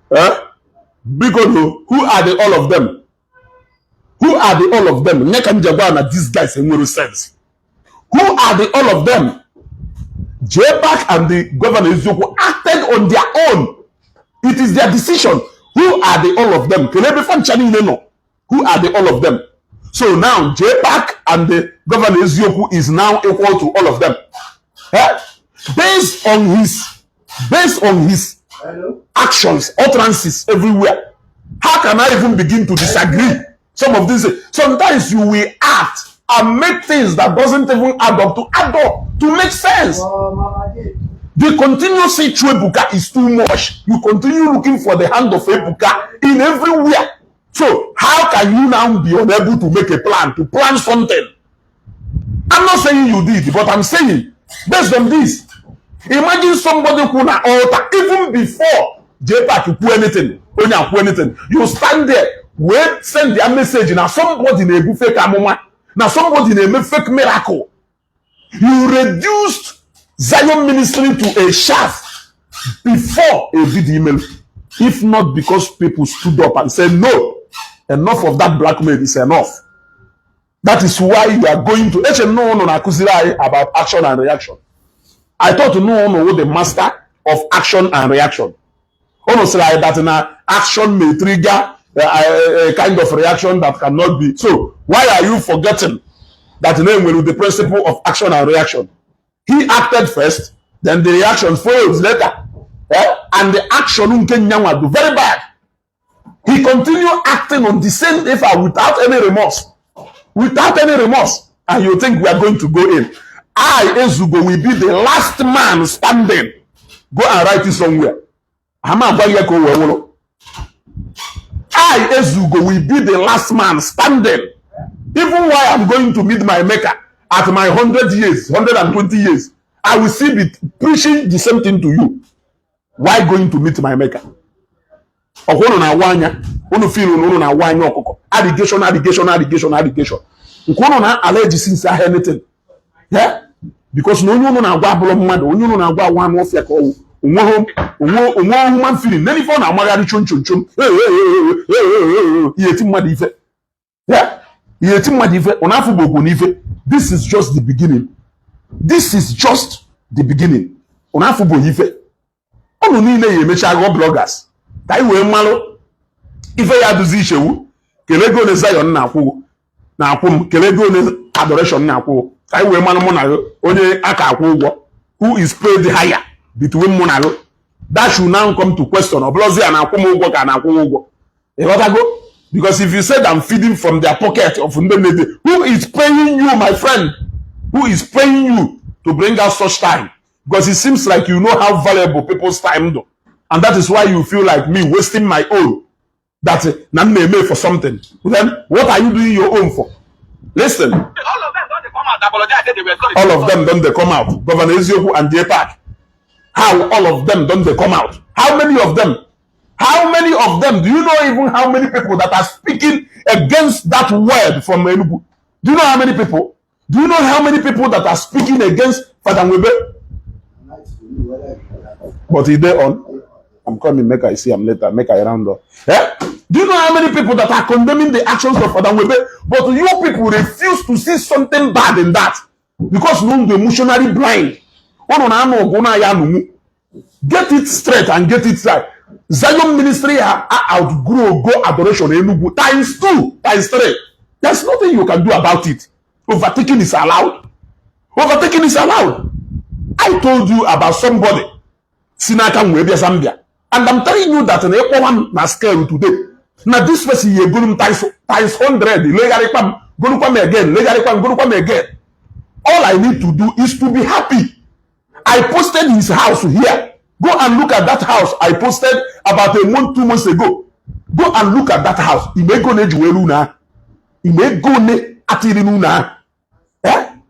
Because who are the all of them? Who are the all of them? These guys in no sense. Who are the all of them? JPAC and the governor Izoko acted on their own. It is their decision. Who are the all of them? Who are the all of them? So now JPAC and the governor Izoko is now equal to all of them. Based on his actions, utterances everywhere. How can I even begin to disagree? Some of these, sometimes you will act and make things that doesn't even add up to make sense. The continuous Ebuka is too much. You continue looking for the hand of Ebuka in everywhere. So how can you now be unable to make a plan, to plan something? I'm not saying you did, but I'm saying based on this, imagine somebody who na altar even before JPAC to do anything, you stand there, wait, send their message. Now somebody in a fake amoma, now somebody in a fake miracle. You reduced Zion ministry to a shaft before a video, if not because people stood up and said no, enough of that blackmail is enough. That is why you are going to about action and reaction. I thought to know the master of action and reaction. Almost like that action may trigger a kind of reaction that cannot be. So why are you forgetting that name will the principle of action and reaction? He acted first, then the reaction follows later. And the action do very bad. He continued acting on the same effort without any remorse. Without any remorse. And you think we are going to go in. I, Ezugo, will be the last man standing. Go and write it somewhere. I, Ezugo, will be the last man standing. Even while I'm going to meet my maker at my 100 years, 120 years, I will still be preaching the same thing to you. Why going to meet my maker? Allegation. Anything. Yeah? Because no na gwa bro mmadu onye no na gwa wan wo fe ko onwo human feeling nani for na amara chonchonchom yeti mmadu ife. Yeah? Yeti mmadu ife onafu bogo ni ife. This is just the beginning. This is just the beginning. Onafu bo ife. Onu ni ile ye mecha go bloggers. Tai we malo ife ya duzi ishewu kelego ne Zion na akwu kelego ne Adoration na akwu. I will man only aka who is paid higher between monago. That should now come to question of Blozy and Akumo and Akumo. Because if you said I'm feeding from their pocket of who is paying you, my friend? Who is paying you to bring out such time? Because it seems like you know how valuable people's time do. And that is why you feel like me wasting my own. That's it. Made for something. Then what are you doing your own for? Listen. All of them don't they come out? Governor Ezioku and JPAC. How all of them don't they come out? How many of them? How many of them? Do you know even how many people that are speaking against that word from Enugu? Do you know how many people? Do you know how many people that are speaking against Father Nwebe? But is they on? I'm coming, make I see him later, make I round up. Yeah? Do you know how many people that are condemning the actions of Father Nwebe? But you people refuse to see something bad in that. Because you are emotionally blind. Get it straight and get it right. Zion ministry outgrow go adoration Enugu times 2, times 3. There's nothing you can do about it. Overtaking is allowed. Overtaking is allowed. I told you about somebody. Sinaka Mwebia Zambia. And I'm telling you that an equal one na scale today. Now this person you go times 100. Go again. All I need to do is to be happy. I posted his house here. Go and look at that house. I posted about a month, 2 months ago. Go and look at that house.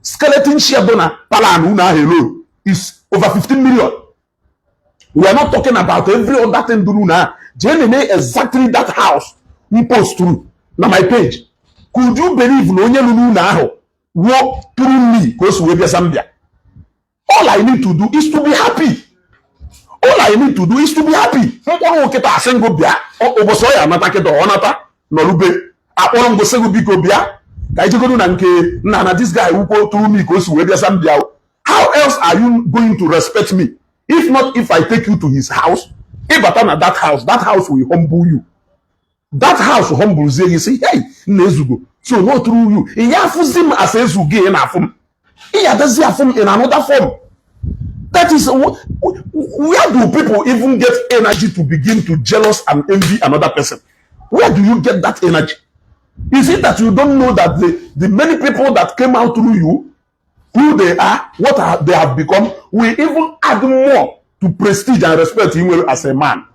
Skeleton Shadona Palanuna hello is over 15 million. We are not talking about every other thing do now. Jenny exactly that house we post through now my page. Could you believe no now walk through me because we be Zambia? All I need to do is to be happy. All I need to do is to be happy. Mkpọrọ nkịta asị ngo bịa ụbọchị ọ ya anata kịta ọ nata n'olube akpọrọ ngosi gị biko bịa ka ijegodu na nke na this guy wukwo tụrụ m ka o si wee bịa sam bịa. How else are you going to respect me if not if I take you to his house? Ịbata na that house will humble you. That house humbles you. You say, hey, Nezugo. So not through you. In Yafuzim as Ezugi in Afum. Does Yafum in another form. That is where do people even get energy to begin to jealous and envy another person? Where do you get that energy? Is it that you don't know that the many people that came out through you, who they are, what they have become, will even add more to prestige and respect him as a man?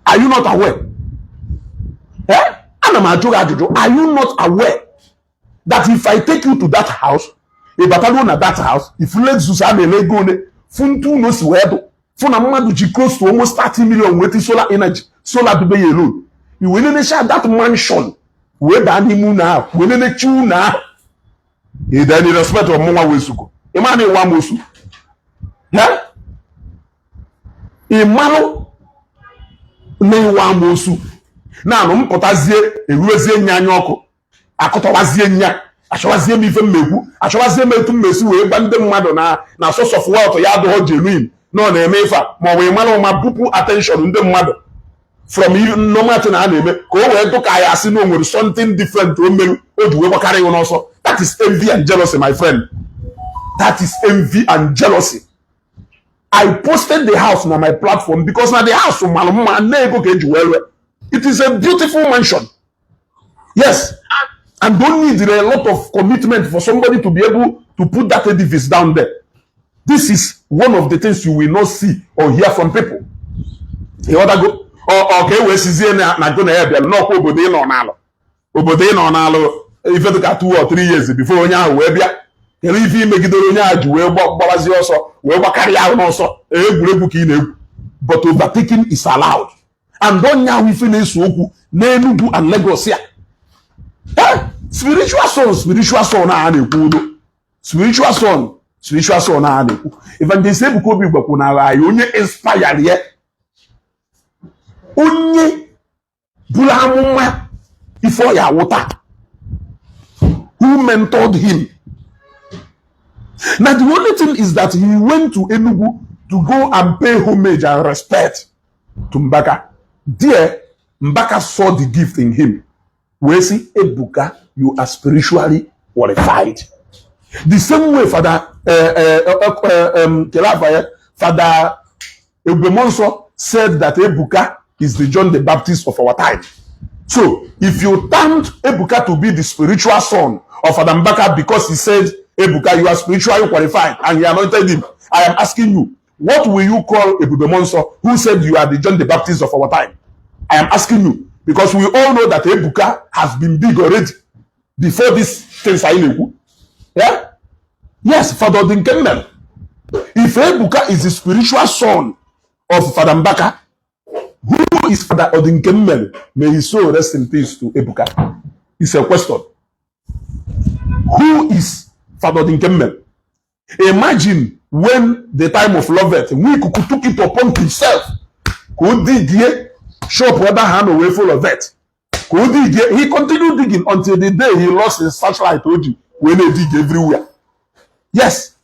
Are you not aware? Are you not aware that if I take you to that house, a battalion at that house, if you let Susana Legone, Funtu no Swedo, Funamadu G close to almost 30 million with solar energy, solar to be alone. You will not share that mansion where the honeymoon now, will not chew now. You then in respect of Mama Wesuko. Emmanuel Wamosu. Yeah? Emmanuel Wamosu. Na no mpotazie eruezie nya ọkụ akọtọwazie nya achọwazie m ife mmegwu achọwazie m etu mmesi wee gba ndị mmadụ na source of wealth ya adịghọ genuine no na-eme ife ma ọ wee mara ma bupu attention ndị mmadụ from normal thing na na-eme ka o wee dụka ya asị na o nwere something different o mere o ji wee gbakarị ya n'ọsọ. That is envy and jealousy, my friend. That is envy and jealousy. I posted the house on my platform because na the house malụmma na-ego ka eji wee. It is a beautiful mansion. Yes. And don't need a lot of commitment for somebody to be able to put that edifice down there. This is one of the things you will not see or hear from people. You want to go? Okay, we see na go na here no ko obodo ị nọ n'alụ. Obodo ị nọ n'alụ if you got 2 or 3 years before onye ahụ wee bịa. Kere ife imegidere onye ahụ ji wee gbawazi ọsọ, wee gbakarị ahụ n'ọsọ. Egwuregwu ka ị na-egwu. But overtaking is allowed. And don't now we finish okwu n'Enugu and Lagos here. Spiritual son na na-ekwu spiritual son na na-ekwu. Evangelist Ebuka Obi gbakwu na ya onye inspire ya. Onye buru amụma ife ọ ya wụta. Who mentored him? Now the only thing is that he went to Enugu to go and pay homage and respect to Mbaka. There, Mbaka saw the gift in him. We see, Ebuka, you are spiritually qualified. The same way Father Father Ebemonso said that Ebuka is the John the Baptist of our time. So, if you termed Ebuka to be the spiritual son of Father Mbaka because he said, Ebuka, you are spiritually qualified, and he anointed him, I am asking you, what will you call Ebubemonso, who said you are the John the Baptist of our time? I am asking you, because we all know that Ebuka has been big already before this things are in. Yeah? Yes, Father Dinkemel. If Ebuka is the spiritual son of Father Mbaka, who is Father Odinkemel? May his soul rest in peace to Ebuka. It's a question. Who is Father Odinkemel? Imagine when the time of Lovett, we took it upon himself. Could dig shop whether hand away full of that. Could dig? He continued digging until the day he lost his searchlight. When they dig everywhere. Yes.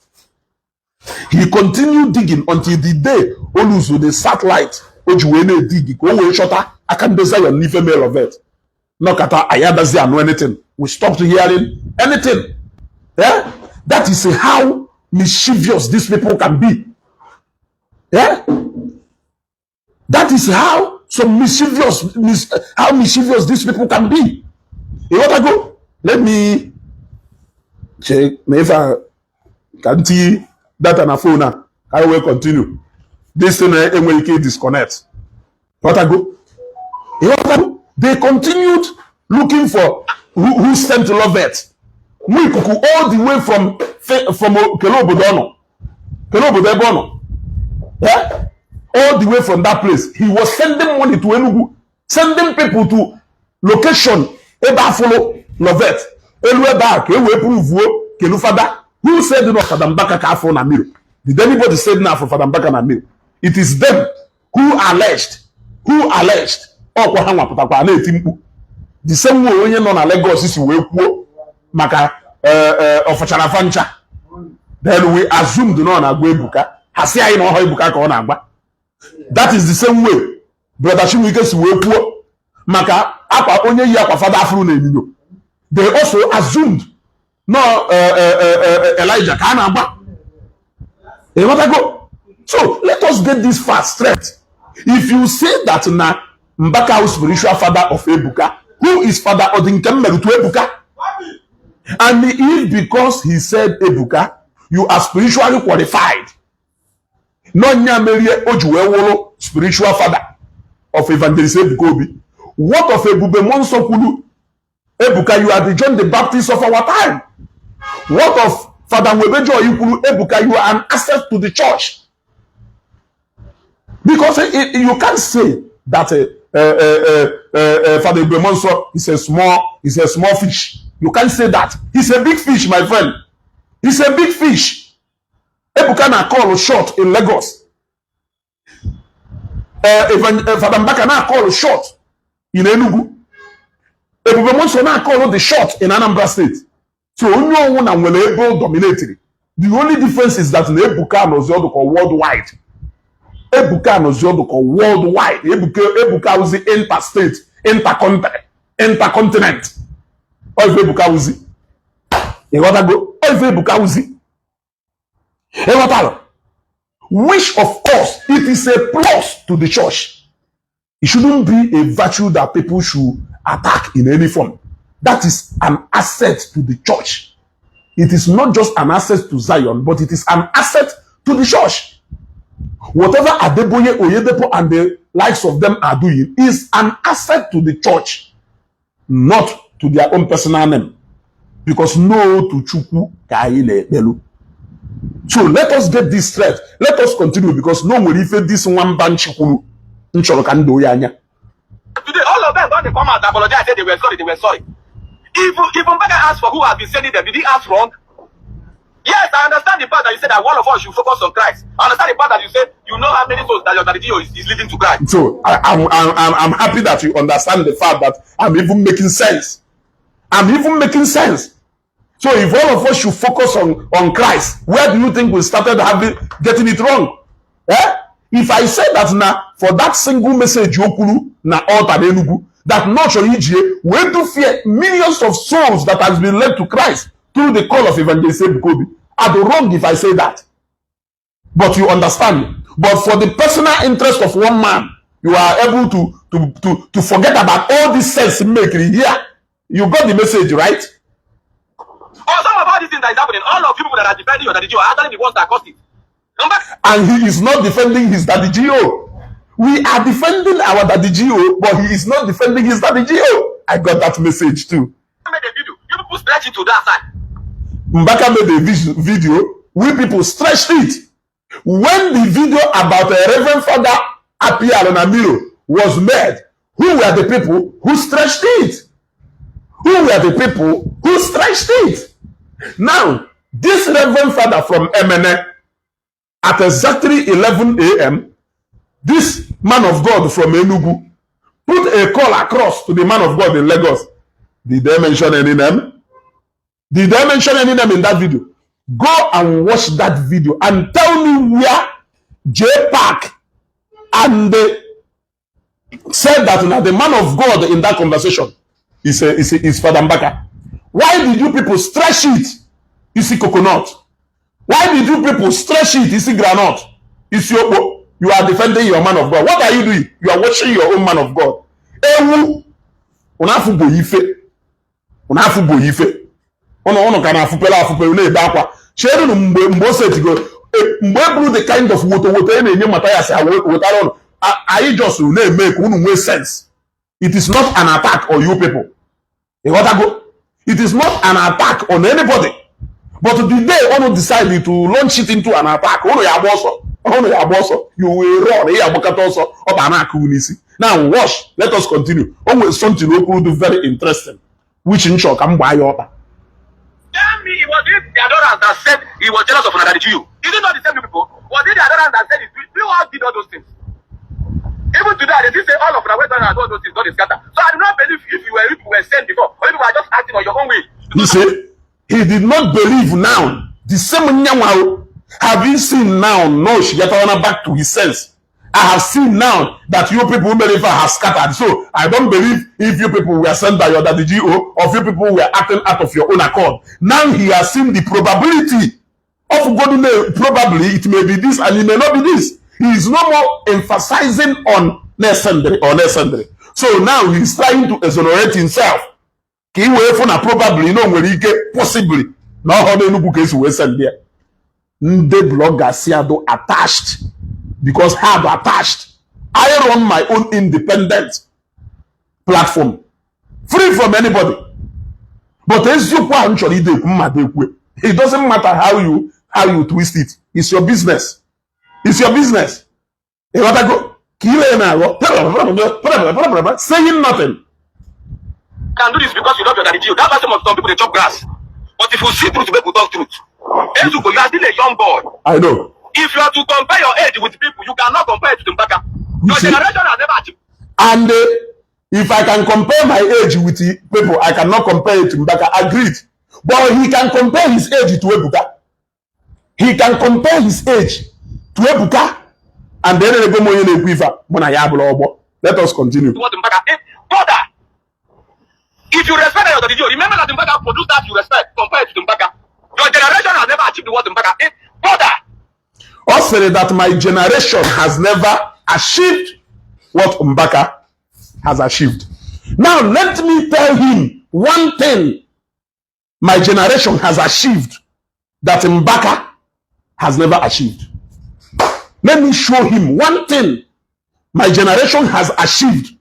He continued digging until the day Oluzu the satellite. When they dig, go away shorter. I can't desire any female of it. No kata ayadazi know anything. We stopped hearing anything. Yeah? That is how mischievous these people can be. Yeah? That is how mischievous these people can be. You want to go? Let me check if I can see that on a phone now. I will continue. This thing will disconnect. You want to go? You want to go? They continued looking for who sent Lovett. All the way from Kelobodono. Yeah? All the way from that place. He was sending money to Enugu, sending people to location. Eba follow Lovett. Elwe back, ewe prove Kelufada. Who said no Fada Mbaka ka afọ na mirror? Did anybody say no for Fada Mbaka na mirror? It is them who alleged ọkwa ha nwapụtakwa na-eti mkpu the same way onye nọ na Lagos si wee kwuo maka ọfachara fancha. Then we assumed no na-agwa Ebuka, ha si anyị na ọhọ Ebuka ka ọ na-agba. That is the same way brother Chibuike si wee kwuo maka akwa onye yi akwa Fada afro na enyinyo. They also assumed no Elijah ka a na-agba. So let us get this fast straight. If you say that na Mbaka is spiritual father of Ebuka, who is Father Odinkem to Ebuka? And if because he said Ebuka, you are spiritually qualified, no Nyamerie Ojuewolo, spiritual father of Evangelist Ebuka, what of Ebube Monsokulu? Ebuka, you are the John the Baptist of our time. What of Father Webejo Ikulu? Ebuka, you are an asset to the church. Because you can't say that Father Bemonso is a small fish. You can't say that. He's a big fish, my friend. He's a big fish. Ebuka na call short in Lagos. Father Mbaka na call short in Enugu. Bemonso na call the short in Anambra State. So only one and will able dominated. The only difference is that Ebuka knows worldwide. Ebuka Nozioduko worldwide. Ebuka was the interstate, intercontinent. All Ebuka was it. You gotta go. All Ebuka was it. Which, of course, it is a plus to the church. It shouldn't be a virtue that people should attack in any form. That is an asset to the church. It is not just an asset to Zion, but it is an asset to the church. Whatever Adeboye, Oyedepo, and the likes of them are doing is an asset to the church, not to their own personal name. Because no to Chukwu Kaile Belu. So let us get this straight. Let us continue because no one if this one ban Chukwu Nchorokando Yanya. Today, all of them don't come out and apologize, say they were sorry. If Mbaka asked for who has been sending them, did he ask wrong? Yes, I understand the part that you said that one of us should focus on Christ. I understand the part that you said you know how many souls that your daddy is leading to Christ. So I'm happy that you understand the fact that I'm even making sense. So if all of us should focus on Christ, where do you think we started getting it wrong? If I say that now for that single message Yokulu na altar Enugu, that not Ije, we do fear millions of souls that has been led to Christ through the call of Evangelist Ebukobi. I'd be wrong if I say that. But you understand. But for the personal interest of one man, you are able to forget about all this sense making here. You got the message, right? Oh, some of all these things that is happening, all of you people that are defending your daddy Gio are actually the ones that caused it. And he is not defending his daddy Gio. We are defending our daddy Gio, but he is not defending his daddy Gio. I got that message too. I made a video. You people stretch it to that side. Mbaka made a video, we people stretched it. When the video about a Reverend Father appeared on a mirror was made, who were the people who stretched it? Now, this Reverend Father from MNA, at exactly 11 a.m., this man of God from Enugu put a call across to the man of God in Lagos. Did they mention any name? Did they mention any name in that video? Go and watch that video and tell me where J Park and said that the man of God in that conversation is Father Mbaka. Why did you people stretch it? Is it coconut? Why did you people stretch it? Is it granite? Is your you are defending your man of God. What are you doing? You are watching your own man of God. Ewu unafu boyife. Ono kana afupela afupela ebe akwa. Chere no mgbe osetigo mgbe buru the kind of woto na-enye Matthias wetara ono. I just na make unu make sense. It is not an attack on you people. It is not an attack on anybody. But today, ono decided to launch it into an attack. Ono ya boso. You will run. Now watch. Let us continue. Always something we could do very interesting. Which in shock I'm by over. Damn me it was it the adorers that said he was jealous of another to you. Is it not the same people? Was it the adorers that said it? We all did all those things. Even today, they still say all of our way and all those things God is scattered. So I do not believe if you were sent before, or if you were just acting on your own way. You see, he did not believe now. The same Nyamao, having seen now, no, she get on back to his sense. I have seen now that you people who believe have scattered. So I don't believe if you people were sent by your daddy GO or if you people were acting out of your own accord. Now he has seen the probability of God. Probably it may be this and it may not be this. He is no more emphasizing on necessary or necessary. So now he is trying to exonerate himself. He will probably no where he get possibly. Now how they look case we send there. The blogger Siado attached because have attached. I run my own independent platform, free from anybody. But as you actually do, it doesn't matter how you twist it. It's your business. It's your business. You want to go saying nothing. Can do this because you love your daddy. That person must some people they chop grass. But if you see truth, people talk truth. Ezuko, you are still a young boy. I know. If you are to compare your age with people, you cannot compare it to Mbaka. Your generation has never achieved. And if I can compare my age with the people, I cannot compare it to Mbaka. Agreed. But he can compare his age to Ebuka. He can compare his age to Ebuka. And then they go more in a quiver. Let us continue. Brother, if you respect your daddy, remember that Mbaka produced that you respect compared to Mbaka. Your generation has never achieved what Mbaka is. Brother. Also that my generation has never achieved what Mbaka has achieved. Now let me tell him one thing my generation has achieved that Mbaka has never achieved. Let me show him one thing my generation has achieved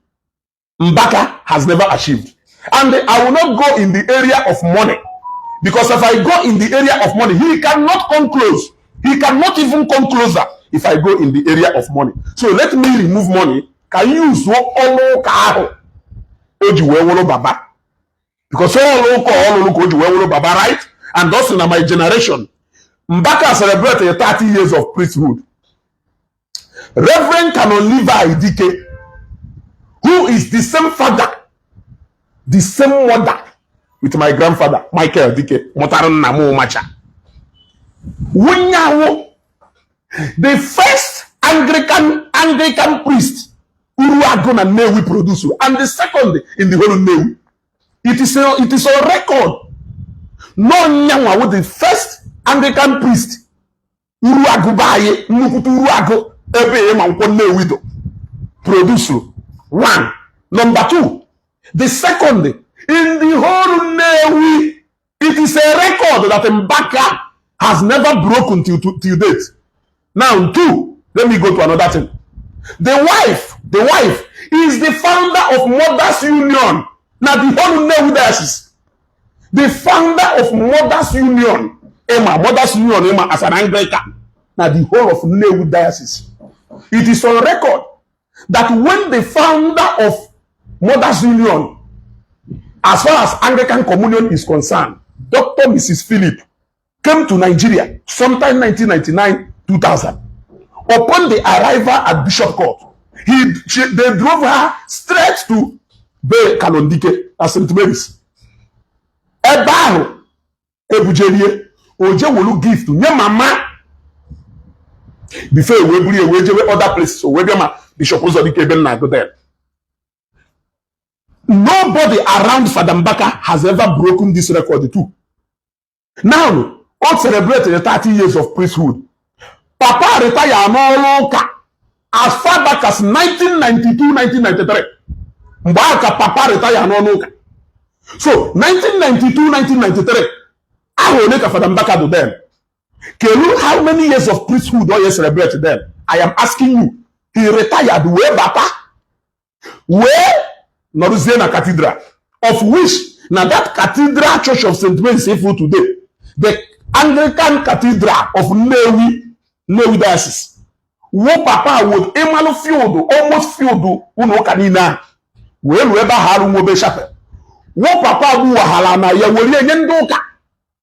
Mbaka has never achieved. And I will not go in the area of money. Because if I go in the area of money, he cannot come close. He cannot even come closer if I go in the area of money. So let me remove money. Can you use baba? Because all baba, right? And thus in my generation, Mbaka celebrated 30 years of priesthood. Reverend Canoniva Idike, who is the same father, the same mother with my grandfather, Michael Dike, Motaran Namo Macha. The first Anglican priest who are gonna Newi produce, and the second in the whole Newi. It is a record. No Nyawa with the first Anglican priest who are Gubaye, Nukutu Ebe produce. One. Number two, the second in the whole Newi, it is a record that Mbaka has never broken till date. Now, two, let me go to another thing. The wife is the founder of Mothers Union. Now, the whole Newi diocese. The founder of Mothers Union, Mothers Union, as an Anglican. Now, the whole of Newi diocese. It is on record that when the founder of Mothers Union, as far as Anglican Communion is concerned, Dr. Mrs. Philip came to Nigeria sometime 1999-2000. Upon the arrival at Bishop Court, they drove her straight to Bay Kalondike at St. Mary's. Ebaho, Ebujelie, Oje will gift to your mama before we will other places. So we Bishop Ozodike Ben go there. Nobody around Father Mbaka has ever broken this record too. Now, all celebrated the 30 years of priesthood. Papa retired no longer as far back as 1992-1993. Mbaka Papa retired no longer. So 1992-1993, I will make a Father Mbaka to them. Can you how many years of priesthood do you celebrate them? I am asking you. He retired where Papa? Where? Noruzena Cathedral, of which now that Cathedral Church of St. Mary's today, the Anglican Cathedral of Newi Diocese, where Papa would Emmanuel Field, almost Field, Unokanina, where Weber Haru Mobe Chapel, where Papa Buahalana, Yawoli Yendoka,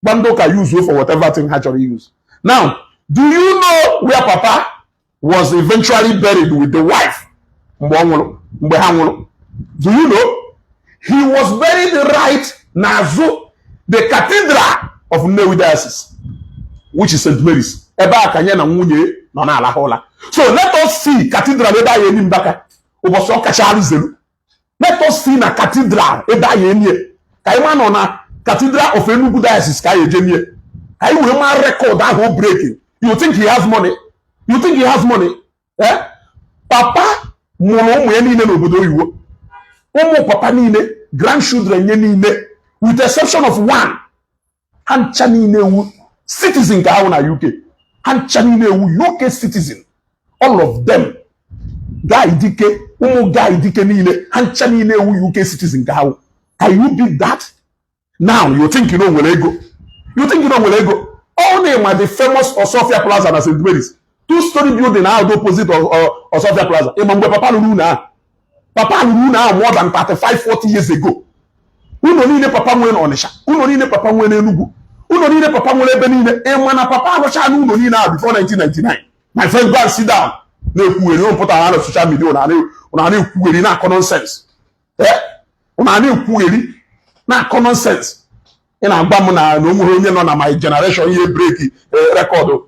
Bando can use for whatever thing actually use. Now, do you know where Papa was eventually buried with the wife? Do you know? He was buried right Nazo, the cathedral of Nnewi Diocese, which is St. Mary's. So let us see cathedral. Let us see na cathedral. Cathedral of Enugu Diocese. I will not record that whole breaking. You think he has money? You think he has money? Eh? Papa, Papa nine, grandchildren nine, with the exception of one. Citizen na UK. UK citizen. All of them. Guy dike, guy dike nine, UK citizen. Can you beat that? Now you think you know where they go? You think you know where they go? All name are the famous Osofia Plaza and St. Mary's. Two-story building now the opposite of Osofia Plaza. Papa Luna. Papa Luna more than 35-40 years ago. Uno ni papa mwen Onisha. Uno ni papa mwen Enugu. Uno ni papa mwen Benine. Mwana papa Rocha uno ni na before 1999. My friend, go and sit down. Ne kuweri on put on social media on ani kuweri na common sense. On ani kuweri na common sense. In Ambamu na no mu onye no na my generation ye break record.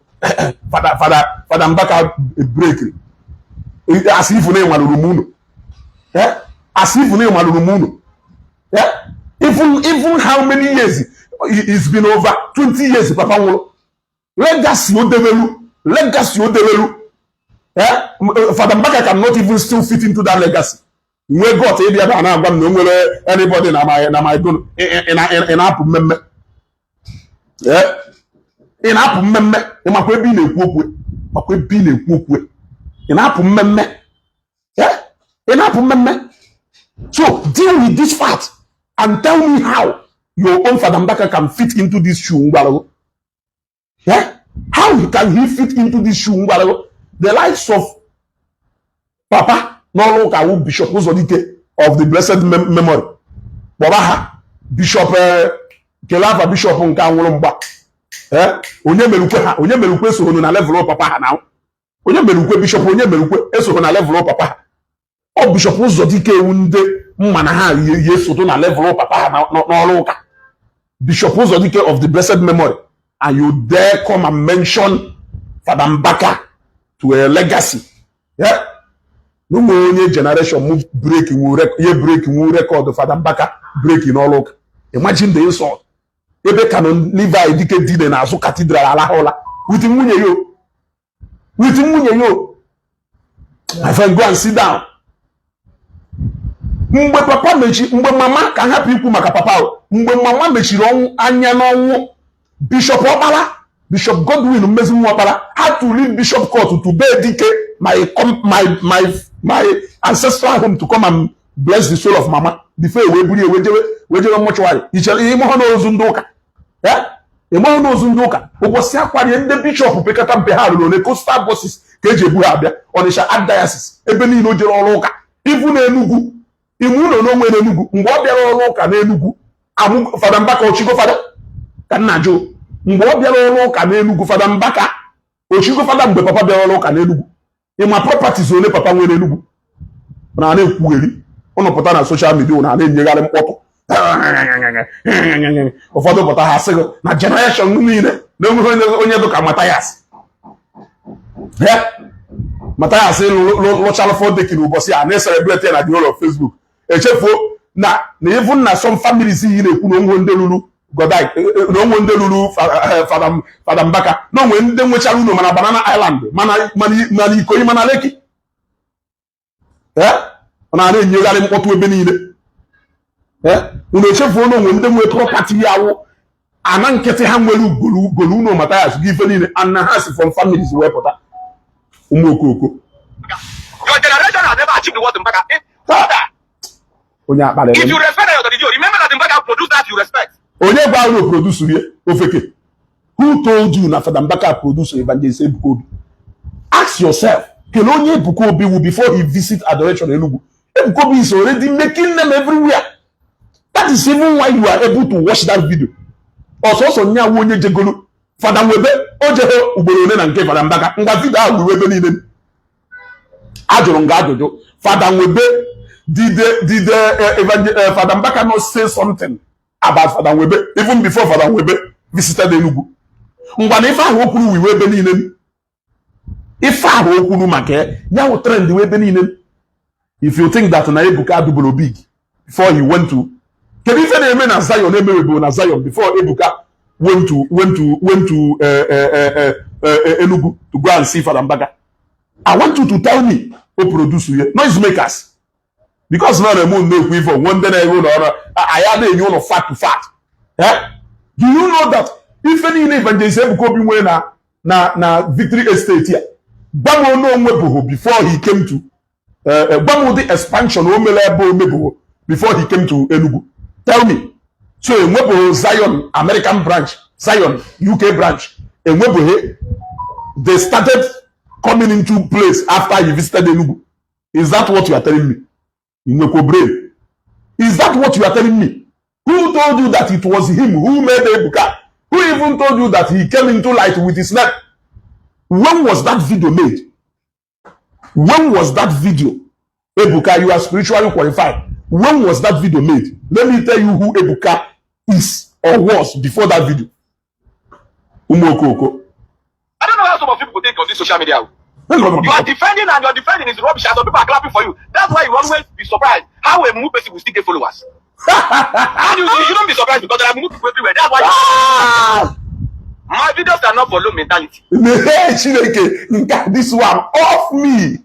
Father Mbaka break. As if ne maluru muno. As if ne maluru muno. Even how many years? It's been over 20 years, Papa Wolo. Legacy Odevelu. Father Mbaka cannot even still fit into that legacy. We got anybody na my gun in Apple member. Yeah. In Apple member, in my being a whoop. In Apple member. Yeah. In Apple member. So deal with this fact and tell me how your own Father Mbaka can fit into this shoe. Yeah? How can he fit into this shoe? The likes of Papa no look at Bishop Uzodike of the blessed memory. Babaha, Bishop Kelava, Bishop Nkanwolomba. Onye melukwe so na level of Papa now. Onye melukwe Bishop onye melukwe eso na level of Papa. O Bishop Uzodike unde mmana ha yeso to na level of Papa no loka. Bishop Uzodike of the blessed memory. And you dare come and mention Father Mbaka to a legacy. Yeah? No more generation move breaking record of Father Mbaka breaking all over. Imagine the insult. Ebe can live a decade did na so cathedral alahola. With munye yo. My friend, go and sit down. Mgbe papa mechi, mgbe mama can help you maka papa. Mgbe mama mechi anya no Bishop Opala, Bishop Godwin Umezimu Opala had to leave Bishop Court to dedicate my ancestral home to come and bless the soul of Mama. Before we much why. The bishop who picked up the coastal bosses, KJ Buhabia, on the Diocese, Ebony no Joloka, even Enugu, Imuno no Enugu, Mwabia Loka, Enugu, Father Mbaka Ochigo Father, Kanajo, Mwabia Loka, Enugu, Father Mbaka, Ochigo Father, Papa Bialoka, Enugu. In my properties, only Papa Enugu. Na ne kuweri ono pota na social media na ne nyegale mpoto ofodo pota ha sego na generation niile na onye do ka Matthias Matthias lo chalo for the kinu bosi a na celebrate na the whole of Facebook echefo na even na some families yi na ekwu no ndelulu godai no ndelulu Father Mbaka no nwe nde nwecharu no mana Banana Island mana Ikoyi mana Lekki. On a dit que nous avons béni. Nous chefons nos property yawo. Anan kete hamwelu golu no Matthias given and has from families where pota. Umoko. Your generation has never achieved the word Mbaka. If you respect your tradition, remember that Mbaka produced that you respect. Onye gba no produce here ofeke. Who told you na Father Mbaka produce evangelist Ebukobi? Ask yourself. Kelonye Ebukobi will before he visit Adoration Enugu. Ebukobi is already making them everywhere. That is even why you are able to watch that video. ọsọsọ nya wonye jegolu Fada Webe ojeho ugboro one na nke Fada Mbaka ngwa video ahụ Webe niile ajụrụ nga ajụjụ Fada Webe did Fada Mbaka not say something about Fada Webe even before Fada Webe visited Enugu ngwa na ife ahụ okwuru Webe niile ife ahụ okwuru maka ya wụ trend Webe niile. If you think that na Ebuka adubolo big before he went to kedu ife na-eme na Zion emewebe na Zion before Ebuka went to Enugu to go and see Fada Mbaka. I want you to tell me who produce here noise makers because now the moon make for one day I had a new fat to fat. Do you know that if any evangelist Ebuka be na Victory Estate here Bamo no Webo before he came to Bamo the expansion before he came to Enugu. Tell me. So in Webo Zion American branch, Zion UK branch, in Webo they started coming into place after he visited Enugu. Is that what you are telling me? In Webo brain. Is that what you are telling me? Who told you that it was him who made Ebuka? Who even told you that he came into light with his net? When was that video made? When was that video? Ebuka, you are spiritually qualified. When was that video made? Let me tell you who Ebuka is or was before that video. Umokoko. I don't know how some of people think on this social media. You are defending and your defending is rubbish and some people are clapping for you. That's why you always be surprised how a Mumu person will still get followers. And you don't be surprised because there are Mumu people everywhere. That's why my videos are not for low mentality. This one off me.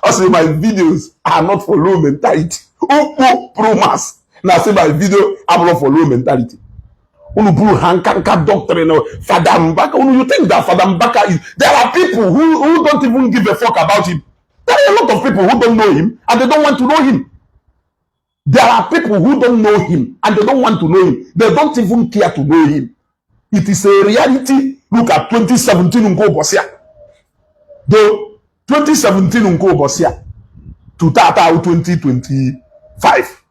Also, my videos are not for low mentality. Promas. Now say my video are not for low mentality. Hankanka doctrine, Fada Mbaka. You think that Fada Mbaka is? There are people who don't even give a fuck about him. There are a lot of people who don't know him and they don't want to know him. There are people who don't know him and they don't want to know him. They don't even care to know him. It is a reality. Look at 2017 Unko Bosia. Though 2017 Unko Bosia to Tata 2025.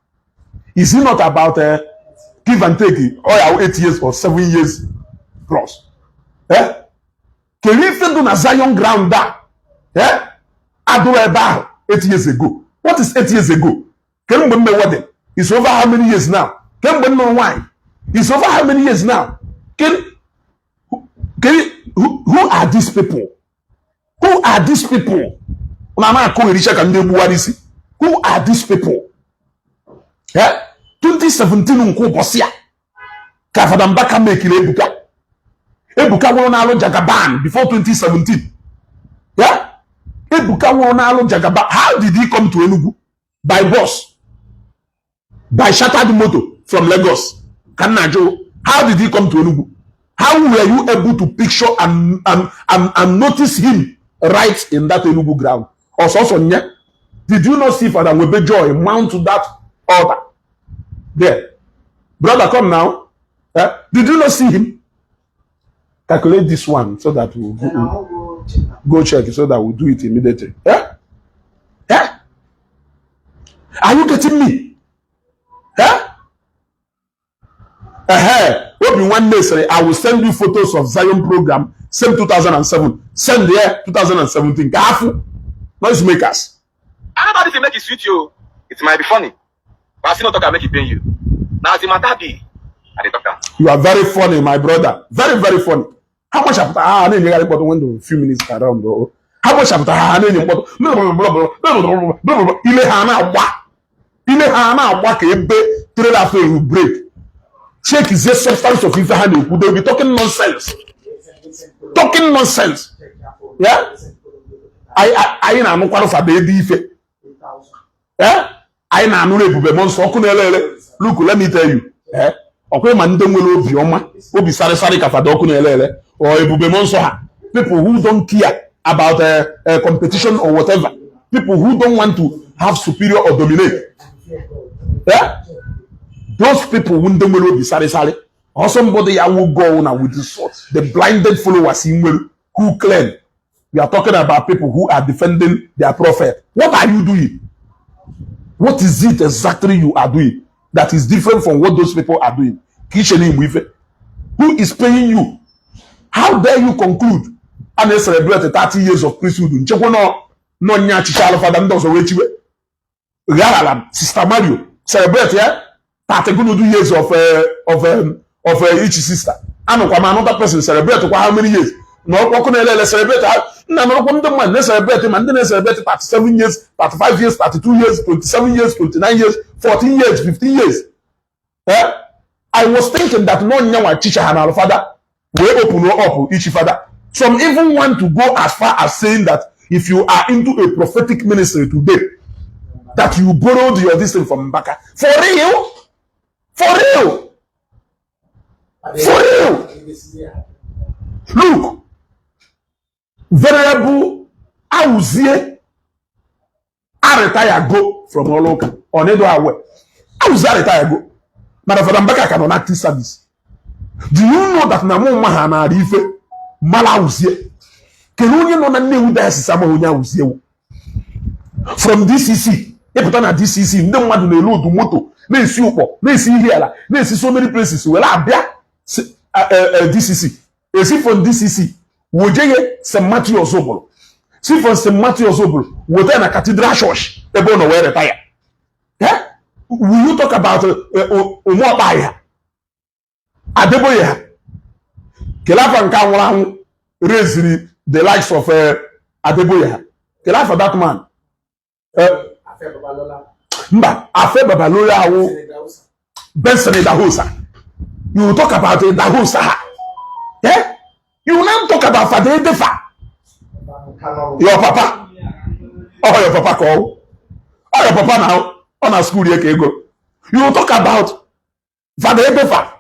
Is it not about give and take it? Or 8 years or 7 years plus? Can we find on a Zion ground that? Adore 8 years ago. What is 8 years ago? Can you remember what? It's over how many years now? Can you remember why? It's over how many years now? Who are these people? Who are these people? Who are these people? 2017 unko bosia. Ka Fada Mbaka make Ebuka. Ebuka won na alo Jagaban before 2017. Ebuka won na alo Jagaban. How did he come to Enugu? By bus. By chartered motor from Lagos. Kanajo. How did he come to Enugu? How were you able to picture and notice him right in that Enugu ground? Also, did you not see Fada Webe Joy mount to that altar? There. Brother, come now. Did you not see him? Calculate this one so that we'll go check it so that we'll do it immediately. Are you getting me? One day, I will send you photos of Zion program, same 2007. Send there 2017. Careful. Noise makers. Anybody to make it sweet you, it might be funny. But I still not talk and make it pain you. Now it's my daddy. You are very funny, my brother. Very, very funny. How much after I didn't get about when a few minutes around though? How much after I didn't get about break. Check is the substance of his hand. They'll be talking nonsense. Talking nonsense. Yeah? I am not for baby. Yeah? I am not look, let me tell you. Okay, man, don't will be Oma, will be Sarasari Kafadokunele, or Ebubemonsoha. People who don't care about competition or whatever. People who don't want to have superior or dominate. Yeah? Those people who don't will be Sarasari. Or somebody will go on with the sword. The blinded followers who claim. We are talking about people who are defending their prophet. What are you doing? What is it exactly you are doing that is different from what those people are doing? Who is paying you? How dare you conclude and they celebrate 30 years of priesthood? Nchekwa no nya chichalo father ndozo wechiwe. Galalam, Sister Mario, celebrate 30 years of each sister. And another person celebrate for how many years? No, what can I celebrate? No, let's celebrate him and then celebrate 37 years, 35 years, 32 years, 27 years, 29 years, 14 years, 15 years. I was thinking that no one teacher and our father will open up each father. Some even want to go as far as saying that if you are into a prophetic ministry today, that you borrowed your this thing from Mbaka. For real? For real? For real? Look, Venerable Auzie, I retire go from Oloka. Onedo Awe. Auzie retire go. But for Mbaka can active service. Do you know that Namu Mahana Rife Mala Auzie? Can you know that new diocese Samonia Auzie? From DCC, epụta na DCC, ndị mmadụ na-elodu moto, na-esi ụkpọ, na-esi ihe ala, na-esi so many places, were abịa DCC. Esi from DCC, wojeye St. Matthew Ozobolo. Si from St. Matthew Ozobolo, wote na Cathedral Church, ebe ono were retire. Yeah? Will you talk about Umuabaya? Adeboye? Kelafa nka nwụrụ anwụ raised the likes of Adeboye. Kelafa that man. Mba, Afe Babalola awo Benson Dahosa. You will talk about Dahosa. Yeah? You will now talk about Fade Defa. Your papa. Oh, your papa call. Oh, your papa now. On a school year go. You will talk about Fade Defa.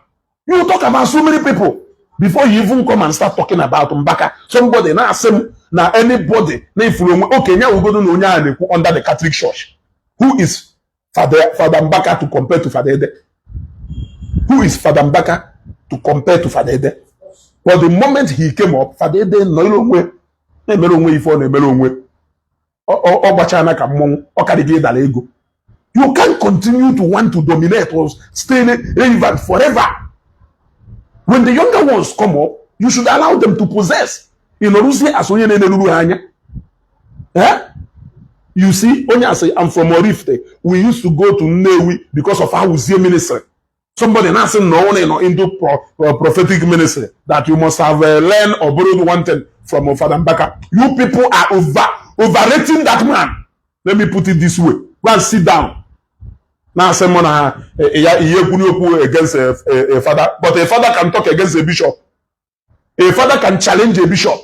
You will talk about so many people before you even come and start talking about Mbaka. Somebody now say now anybody okay, now we go to Nonya under the Catholic Church. Who is Father Mbaka to compare to Father Ede? Who is Father Mbaka to compare to Father Ede? But the moment he came up, Father Ede no way, you can't continue to want to dominate or stay relevant forever. When the younger ones come up, you should allow them to possess. You know, you see, Onya say, I'm from Orifte. We used to go to Newi because of our ministry. Somebody now saying no one into prophetic ministry that you must have learned or borrowed one thing from Father Mbaka. You people are overrating that man. Let me put it this way. Go and sit down. Now someone against a father, but a father can talk against a bishop. A father can challenge a bishop.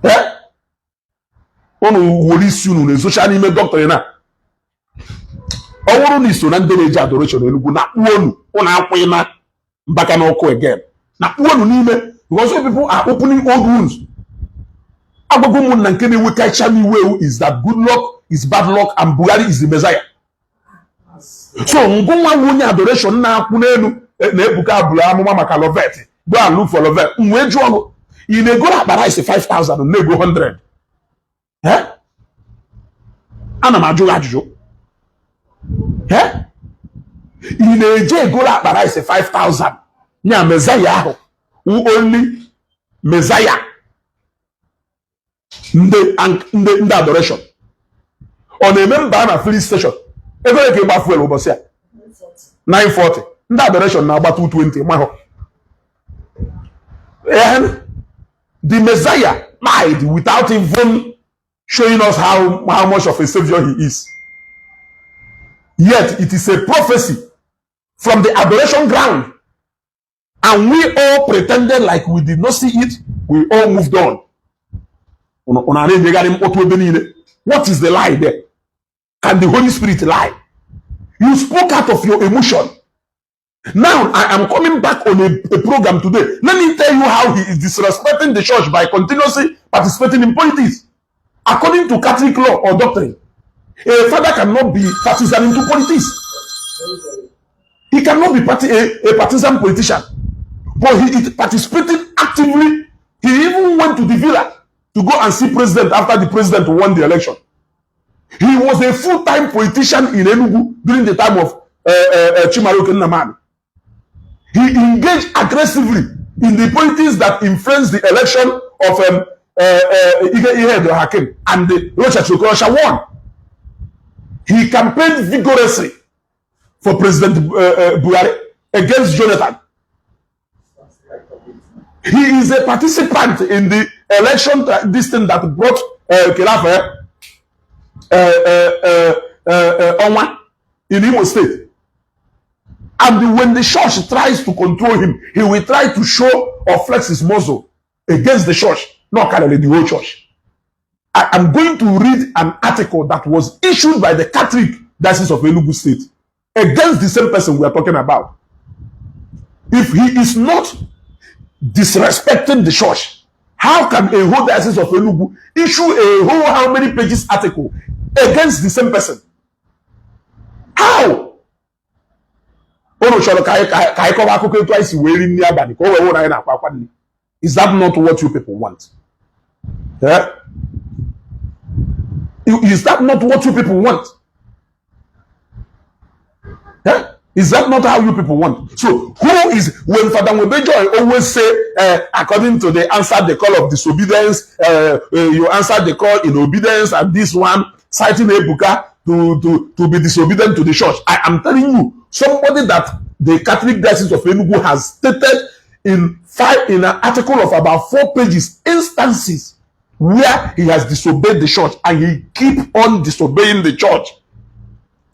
Eh? On woli sunu ne social media doctor na. Owuru ni so na ndeleje adoration elugu na uonu una akwe na Mbaka na oko again. Na uonu n'ime because people are opening old wounds. Agbogo mun na nke na we kacha mi we is that good luck is bad luck and Buhari is the Messiah. So ngwa wonye adoration na akwu n'elu na ebuka abula amuma maka Lovet. Go and look for Lovet. Nwe ju onu. You may go akpara is 5,000 and go 100. Eh? Ana maju ajụjụ. Eh? You may go akpara is 5,000. Nya Messiah ahụ. Who only Messiah. Ndị adoration. On a member na filling station. Ebe ke gba fuel ụbọchị a 940. Ndị adoration na agba 220 mahụ. The Messiah died without even showing us how much of a savior he is. Yet it is a prophecy from the adoration ground. And we all pretended like we did not see it. We all moved on. What is the lie there? Can the Holy Spirit lie? You spoke out of your emotion. Now, I am coming back on a program today. Let me tell you how he is disrespecting the church by continuously participating in politics. According to Catholic law or doctrine, a father cannot be partisan into politics. He cannot be a partisan politician. But he is participating actively. He even went to the villa to go and see president after the president won the election. He was a full-time politician in Enugu during the time of Chimaroke Nnamani. He engaged aggressively in the politics that influenced the election of Ige Hakim, and the Rocha won. He campaigned vigorously for President Buhari against Jonathan. He is a participant in the election, this thing that brought Khilafah Onwa in Imo State. And when the church tries to control him, he will try to show or flex his muscle against the church, not carry the whole church. I am going to read an article that was issued by the Catholic Diocese of Enugu State against the same person we are talking about. If he is not disrespecting the church, how can a whole Diocese of Enugu issue a whole how many pages article against the same person? How? Is that not what you people want? Yeah? Is that not what you people want? Yeah? Is that not how you people want? So, who is, when Father Webejo always say, according to the answer the call of disobedience, you answer the call in obedience, and this one, citing Ebuka to be disobedient to the church. I am telling you, somebody that the Catholic Diocese of Enugu has stated in an article of about 4 pages, instances where he has disobeyed the church, and he keep on disobeying the church,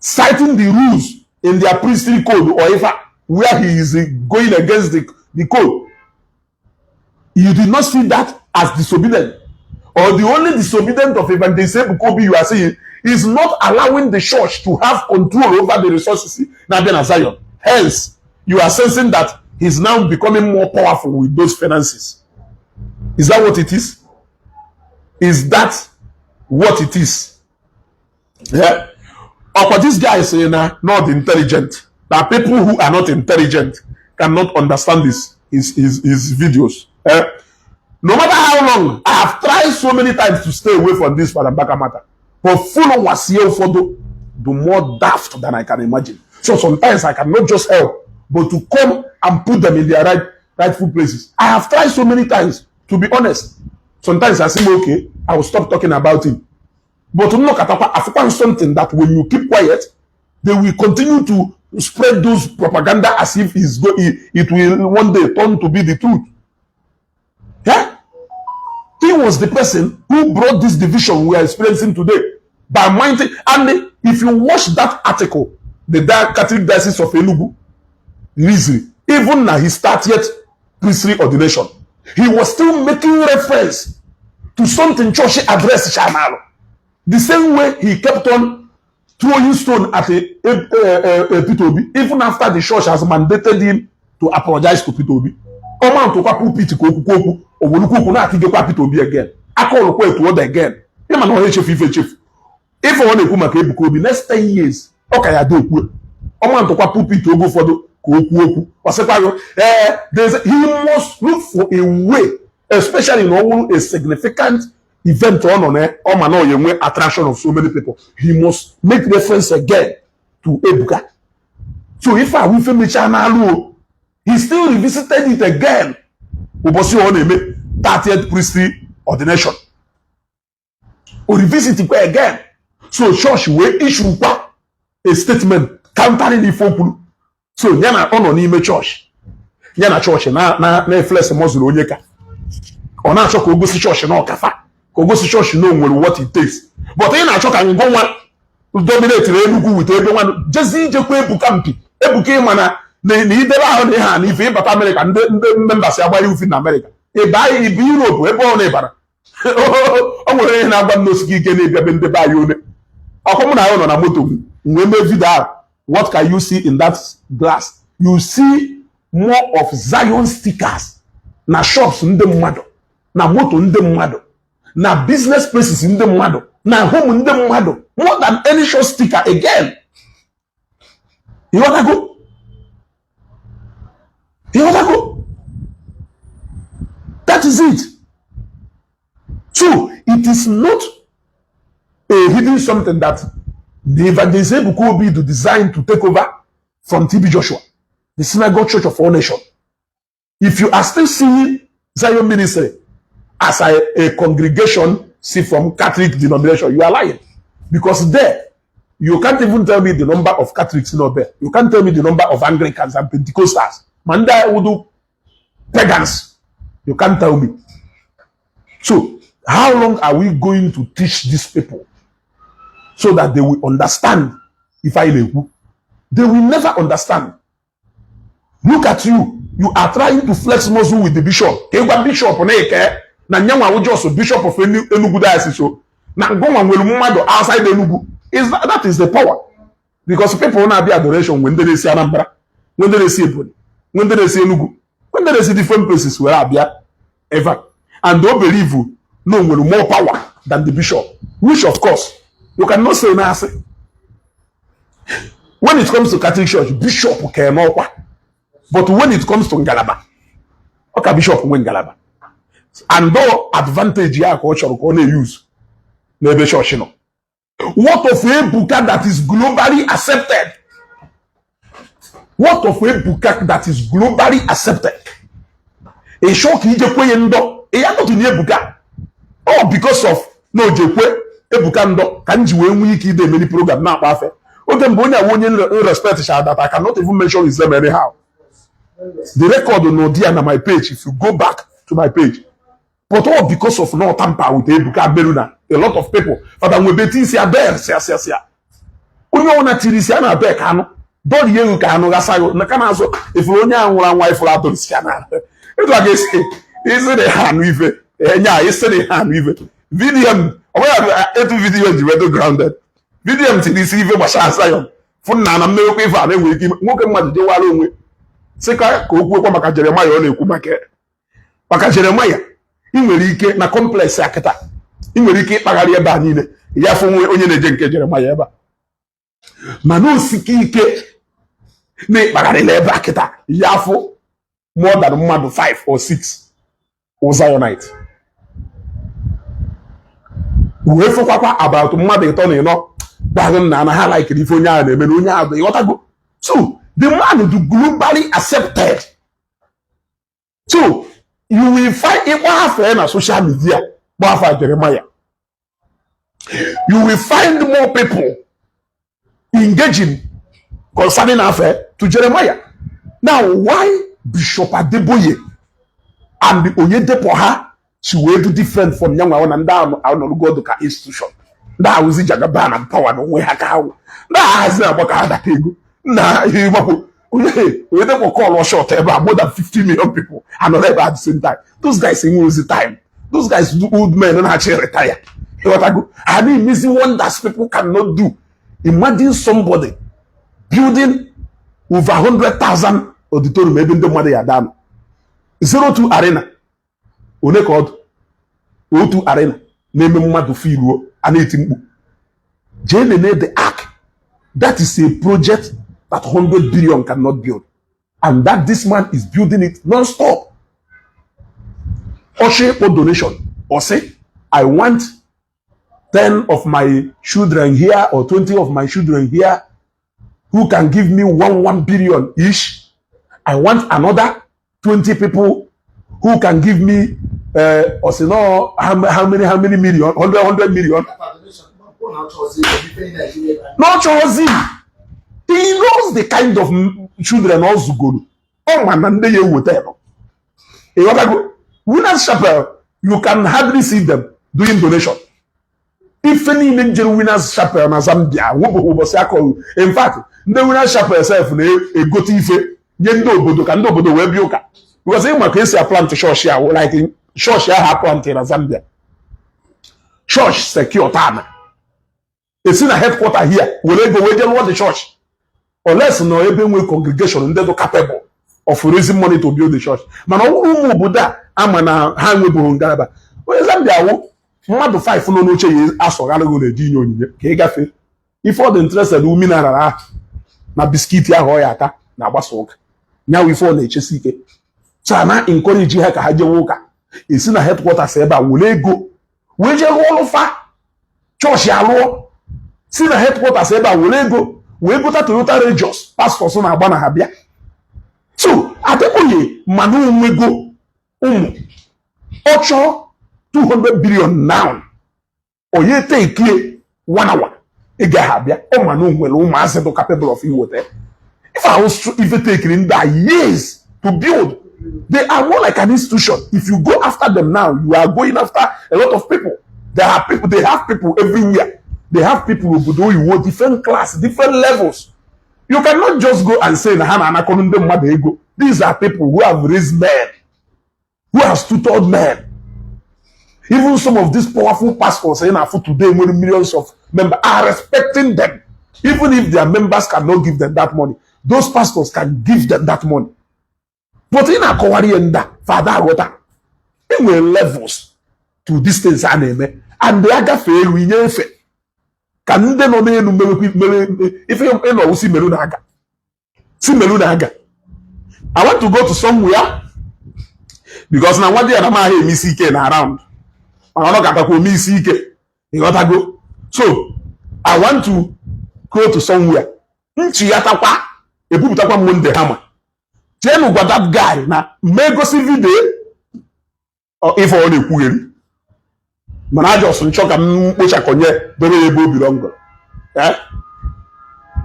citing the rules in their priestly code, or if where he is going against the code. You did not see that as disobedient. Or the only disobedient of Evangelist Bukobi you are saying is not allowing the church to have control over the resources in Zion. Hence, you are sensing that he's now becoming more powerful with those finances. Is that what it is? Is that what it is? Yeah. Or what this guy is saying, not intelligent. That people who are not intelligent cannot understand his videos. No matter how long, I have tried so many times to stay away from this Padambaka matter. But full was here for the more daft than I can imagine. So sometimes I cannot just help, but to come and put them in their rightful places. I have tried so many times, to be honest. Sometimes I say, okay, I will stop talking about him. But look at African something that when you keep quiet, they will continue to spread those propaganda as if it will one day turn to be the truth. Yeah? He was the person who brought this division we are experiencing today by minding. And if you watch that article, the Catholic Diocese of Enugu, Rizri, even now his 30th priestly ordination, he was still making reference to something church address Shamalo. The same way he kept on throwing stone at Peter Obi, even after the church has mandated him to apologize to Peter Obi. Come on to pulpit koku or woluku na atigekwa Peter Obi again. Akọ ko etu word again. Him and no chief. If I want to make Ebuka Obi next 10 years, okay ya do ku. Come on to pulpit ogo fodo koku. He must look for a way, especially in a significant event on attraction of so many people. He must make reference again to Ebuka. So if I will film channel, he still revisited it again. Obosi on 30th priestly ordination. Or revisit it again. So church will issue a statement countering the folk. So yana on ime church. Yana church na flesh muscle onyeka. Ona church go see church na okafa. Go see church know what it takes. But in a church can go one dominate the Enugu with everyone. Just je ko Ebuka mpi. Ebuka mana ni debe ahụ na ha na ife ịbata America ndị members agbara ufi na America. Ebe ibu Europe ebe ọ na-ebara. O nwere ihe na-agba n'osiki ike na-ebia be ndị ba ya one. Ọkụ m na ahụ nọ na moto nwe me video. What can you see in that glass? You see more of Zion stickers na shops ndị mmadụ, na moto ndị mmadụ, na business places ndị mmadụ, na home ndị mmadụ, more than any show sticker again. You wanna go? You wanna go? That is it. So it is not a hidden something that the evangelist Ebuka Obi to design to take over from TB Joshua. the Synagogue Church of All Nations. If you are still seeing Zion Ministry as a congregation, see from Catholic denomination, you are lying. Because there, you can't even tell me the number of Catholics in there. You can't tell me the number of Anglicans and Pentecostals. Manda Udu pagans. You can't tell me. So, how long are we going to teach these people so that they will understand if I lewu? They will never understand. Look at you. You are trying to flex muscle with the bishop. Bishop na nyanwa wo just bishop of Enugu diocese. Na ngoma nwelu mmadu outside Enugu. That is the power. Because people want to be adoration when they see Anambra, when they see Ebonyi, when they see Enugu, when they see different places where Abia ever. And don't believe you no more power than the bishop. Which of course you cannot say nothing. When it comes to Catholic Church, bishop cannot. But when it comes to Ngalaba, okay, bishop win Ngalaba. And though advantage ya culture can use, no church no. What of a buka that is globally accepted? What of a buka that is globally accepted? A shock in Jekwe ndo, a yato to near buka. Oh, because of no Jekwe, a bukando, kanji we wiki de many program now perfect. Okay, Bonya won't respect that I cannot even mention his name anyhow. The record will not on my page if you go back to my page. But all because of no tamper with Ebuka Beruna. A lot of people. But I'm betting see a bear, see. Unyo na tirisiana bear kano. Don't you kano gasayo. Nakanazo if you only one wife for Adolisiana. It was is the hand with it. Yeah, it's the hand with it. Video, every video is weather grounded. Video to this even was Zion. For Nana Milky Valley, we give Mokamad Jawalo. Seka ko okwu kwa maka Jeremiah ọ na-ekwu maka Jeremiah ị nwere ike na complex akịta ị nwere ike ịkpagharị ebe a niile ya fụ onye na-eje nke Jeremiah ebe a mana osike ike na ịkpagharị ebe akịta ya fụ more than mmadụ 5 or 6 o Zionite wee fụkwakwa about mmadụ ịtọ na ịnọ gbagụ na ha like ife onye ahụ na-eme na onye ahụ ịghọtago. So the man is globally accepted. So you will find it social media, Jeremiah. You will find more people engaging concerning affair to Jeremiah. Now, why Bishop Adeboye and the Oyedepoha she will do different from young one and down our Godoka institution? That was in Jagaban and power no way how. That has never got that ego. Nah, we don't call or short about more than 50 million people and not ever at the same time. Those guys in lose the time. Those guys do old men and actually retire. I mean, missing wonders people cannot do. Imagine somebody building over 100,000 auditorium, maybe the money are done. 02 Arena. One called 02 Arena. Name him to feel and eating. Jane the Ark. That is a project that 100 billion cannot build. And that this man is building it non-stop. Oshe for donation. Or say, I want 10 of my children here or 20 of my children here who can give me 1 billion each. I want another 20 people who can give me or say no how many million? 100 million. Not choosing. He knows the kind of children also go. Oh man, and they will tell. Winners Chapel, you can hardly see them doing donation. If any major Winners Chapel na Zambia, in fact, the Winners Chapel self a go tife, yendo bodo can do bodo webioka. Because in my case, I plant church here, like in church here plant in Zambia. Church secure time. It's in a headquarter here. Will they go where they want the church? Unless no even congregation and they're capable of raising money to build the church. Man, Buddha, I'm an hang with Bungaraba. Well, Zambia, more than 5 no change as or go to Dino. If all the interested women are na biscuit ya hoyaka, na basok. Now we fall HCK. So I'm not encouraging her to have your worker. It's in a headquarters, but will they go? Will you all of church ya law? See the headquarters, but will they go? We go to Toyota Regios, pastor son Abana Habia. So Adeboye manu nwego ocho 200 billion now. Oye take 1 hour. Ega habia o manu nwele umase do capable of you there. If I was if you take in that years to build, they are more like an institution. If you go after them now, you are going after a lot of people. They have people every year. They have people who do you want different class, different levels. You cannot just go and say these are people who have raised men, who have tutored men. Even some of these powerful pastors saying for today, millions of members are respecting them. Even if their members cannot give them that money, those pastors can give them that money. But in a Kowarienda, Father Water, there were levels to this things and the other fail we never. Can they not if you know see Melunaga? See Melunaga. I want to go to somewhere because now one day I'm here Misike around. I'm not gonna go Misike. You gotta go. So I want to go to somewhere. Nchiyatakwa ebubutakwa Monday hammer. Tell me what that guy na make us video or if all the query. Manager sun choka mpocha konye bebe ebo bilongo.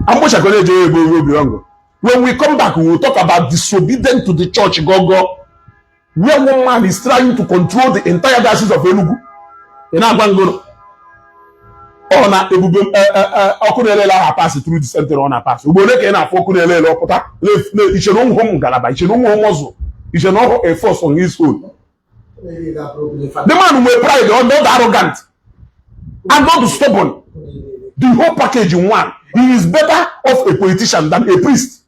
Ampocha konye je ebo bilongo. When we come back, we will talk about disobedience to the church gogo. Where one man is trying to control the entire diocese of Enugu. Enagwangono. Oh na ebube okunele la pass through the center on a pass. Ubole ke na fokunele lo pota. Le ise no hom galaba, ise no hom ozo. Ise no a force on his own. The man who pride, not arrogant, and not stubborn. The whole package in one. He is better off a politician than a priest.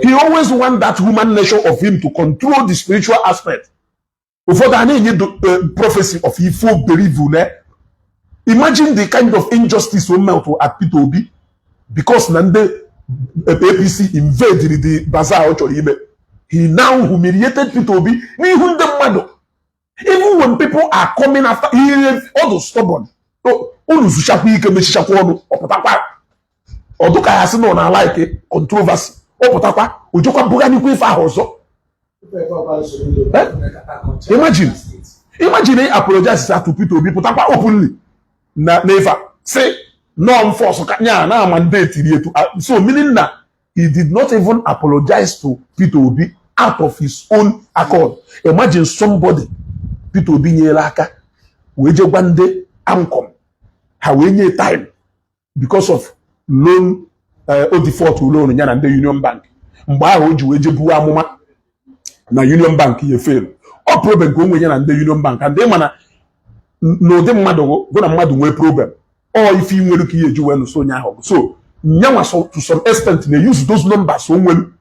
He always wants that human nature of him to control the spiritual aspect. Before that, he need the prophecy of he full believe. Imagine the kind of injustice we melt at P2B because Nande APC invaded the bazaar. He now humiliated P2B. Even when people are coming after, he is all stubborn. Controversy. Imagine he apologizes to P2B openly. Never say no force na mandate. So meaning that he did not even apologize to P2B out of his own accord. Imagine somebody P2B nyelaka weje one day ankom hawenye time because of loan or default loan nya na the Union Bank. Mgba ahụ ji weje buwa amụma na Union Bank ye fail. All problem go nya na the Union Bank and they mana no dem mmadụ go na mmadụ nwe problem. Or if you nwere ka ye ju wenu so nya ahụ. So nyawa so to some extent they use those numbers so well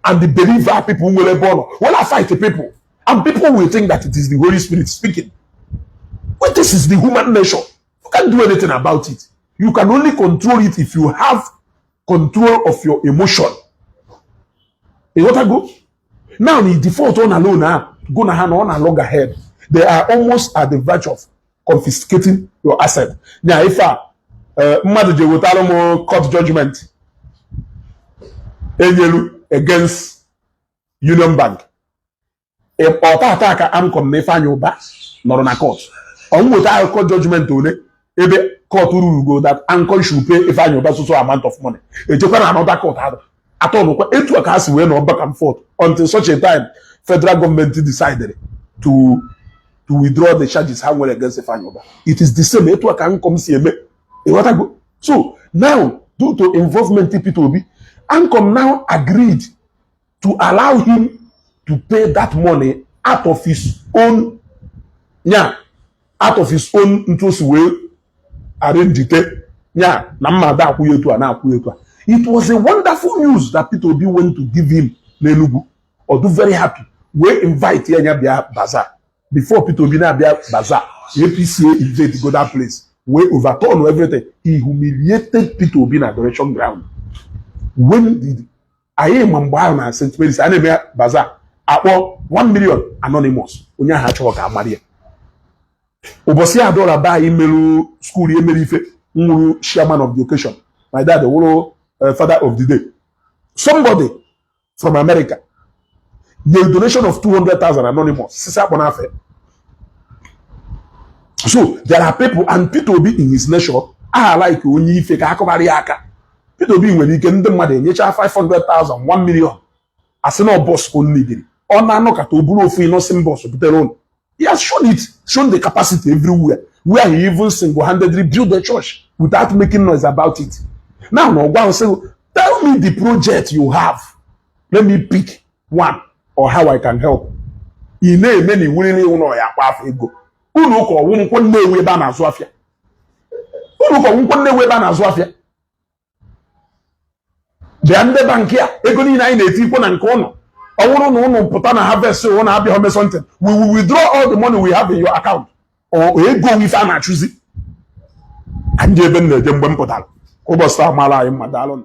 and the believer people will born when I fight the people and people will think that it is the Holy Spirit speaking. But this is the human nature. You can't do anything about it. You can only control it if you have control of your emotion. You want to go? Now the default on alone now go na hand on a log ahead. They are almost at the verge of confiscating your asset. Now if mmadụ je wetara m court judgment enyelu against Union Bank. Ọta aka amcom na Ifeanyi Uba nọrọ na court. Onweta court judgment ole ebe court rule go that AMCON should pay Ifeanyi Uba so amount of money. Ejekwa na another court atọ etu aka asi wee no back and forth until such a time federal government decided to withdraw the charges how well against Ifeanyi Uba. It is the same etu aka AMCOM si eme. So now, due to involvement in P2B, AMCOM now agreed to allow him to pay that money out of his own, interest way, arrange it. It was a wonderful news that P2B went to give him Nenugu, or do very happy. We invite Yanya Bazaar. Before P2B na Bazaar, APCA invade to go that place. We overturn everything. He humiliated P2B in Adoration ground. When did I am Mambana St. Mary's Anime Bazaar about 1 million anonymous? Unya Hachoka Maria. Obosia Adora by email school email chairman of the occasion. My dad, the father of the day. Somebody from America, the donation of 200,000 anonymous. So there are people, and Peter be in his nature, like only fake akobariaka. Peter be when he can the money, 500,000, 1 million. As no boss only did. On no katoburo free no boss of their own. He has shown the capacity everywhere, where he even single-handedly built the church without making noise about it. Now, no one say, tell me the project you have. Let me pick one or how I can help. In a many willingly uno ya kwa ego. Uno ko wunko newe ba na zwafia. Uno ko wunko newe ba na zwafia. The ande bankia ego ni na eti ko na nke ono. Owuru no no put na harvest so na abi home something. We will withdraw all the money we have in your account. Or ego if I'm choosing. And even the jembe mpotal. Ko bosta mala im madalon.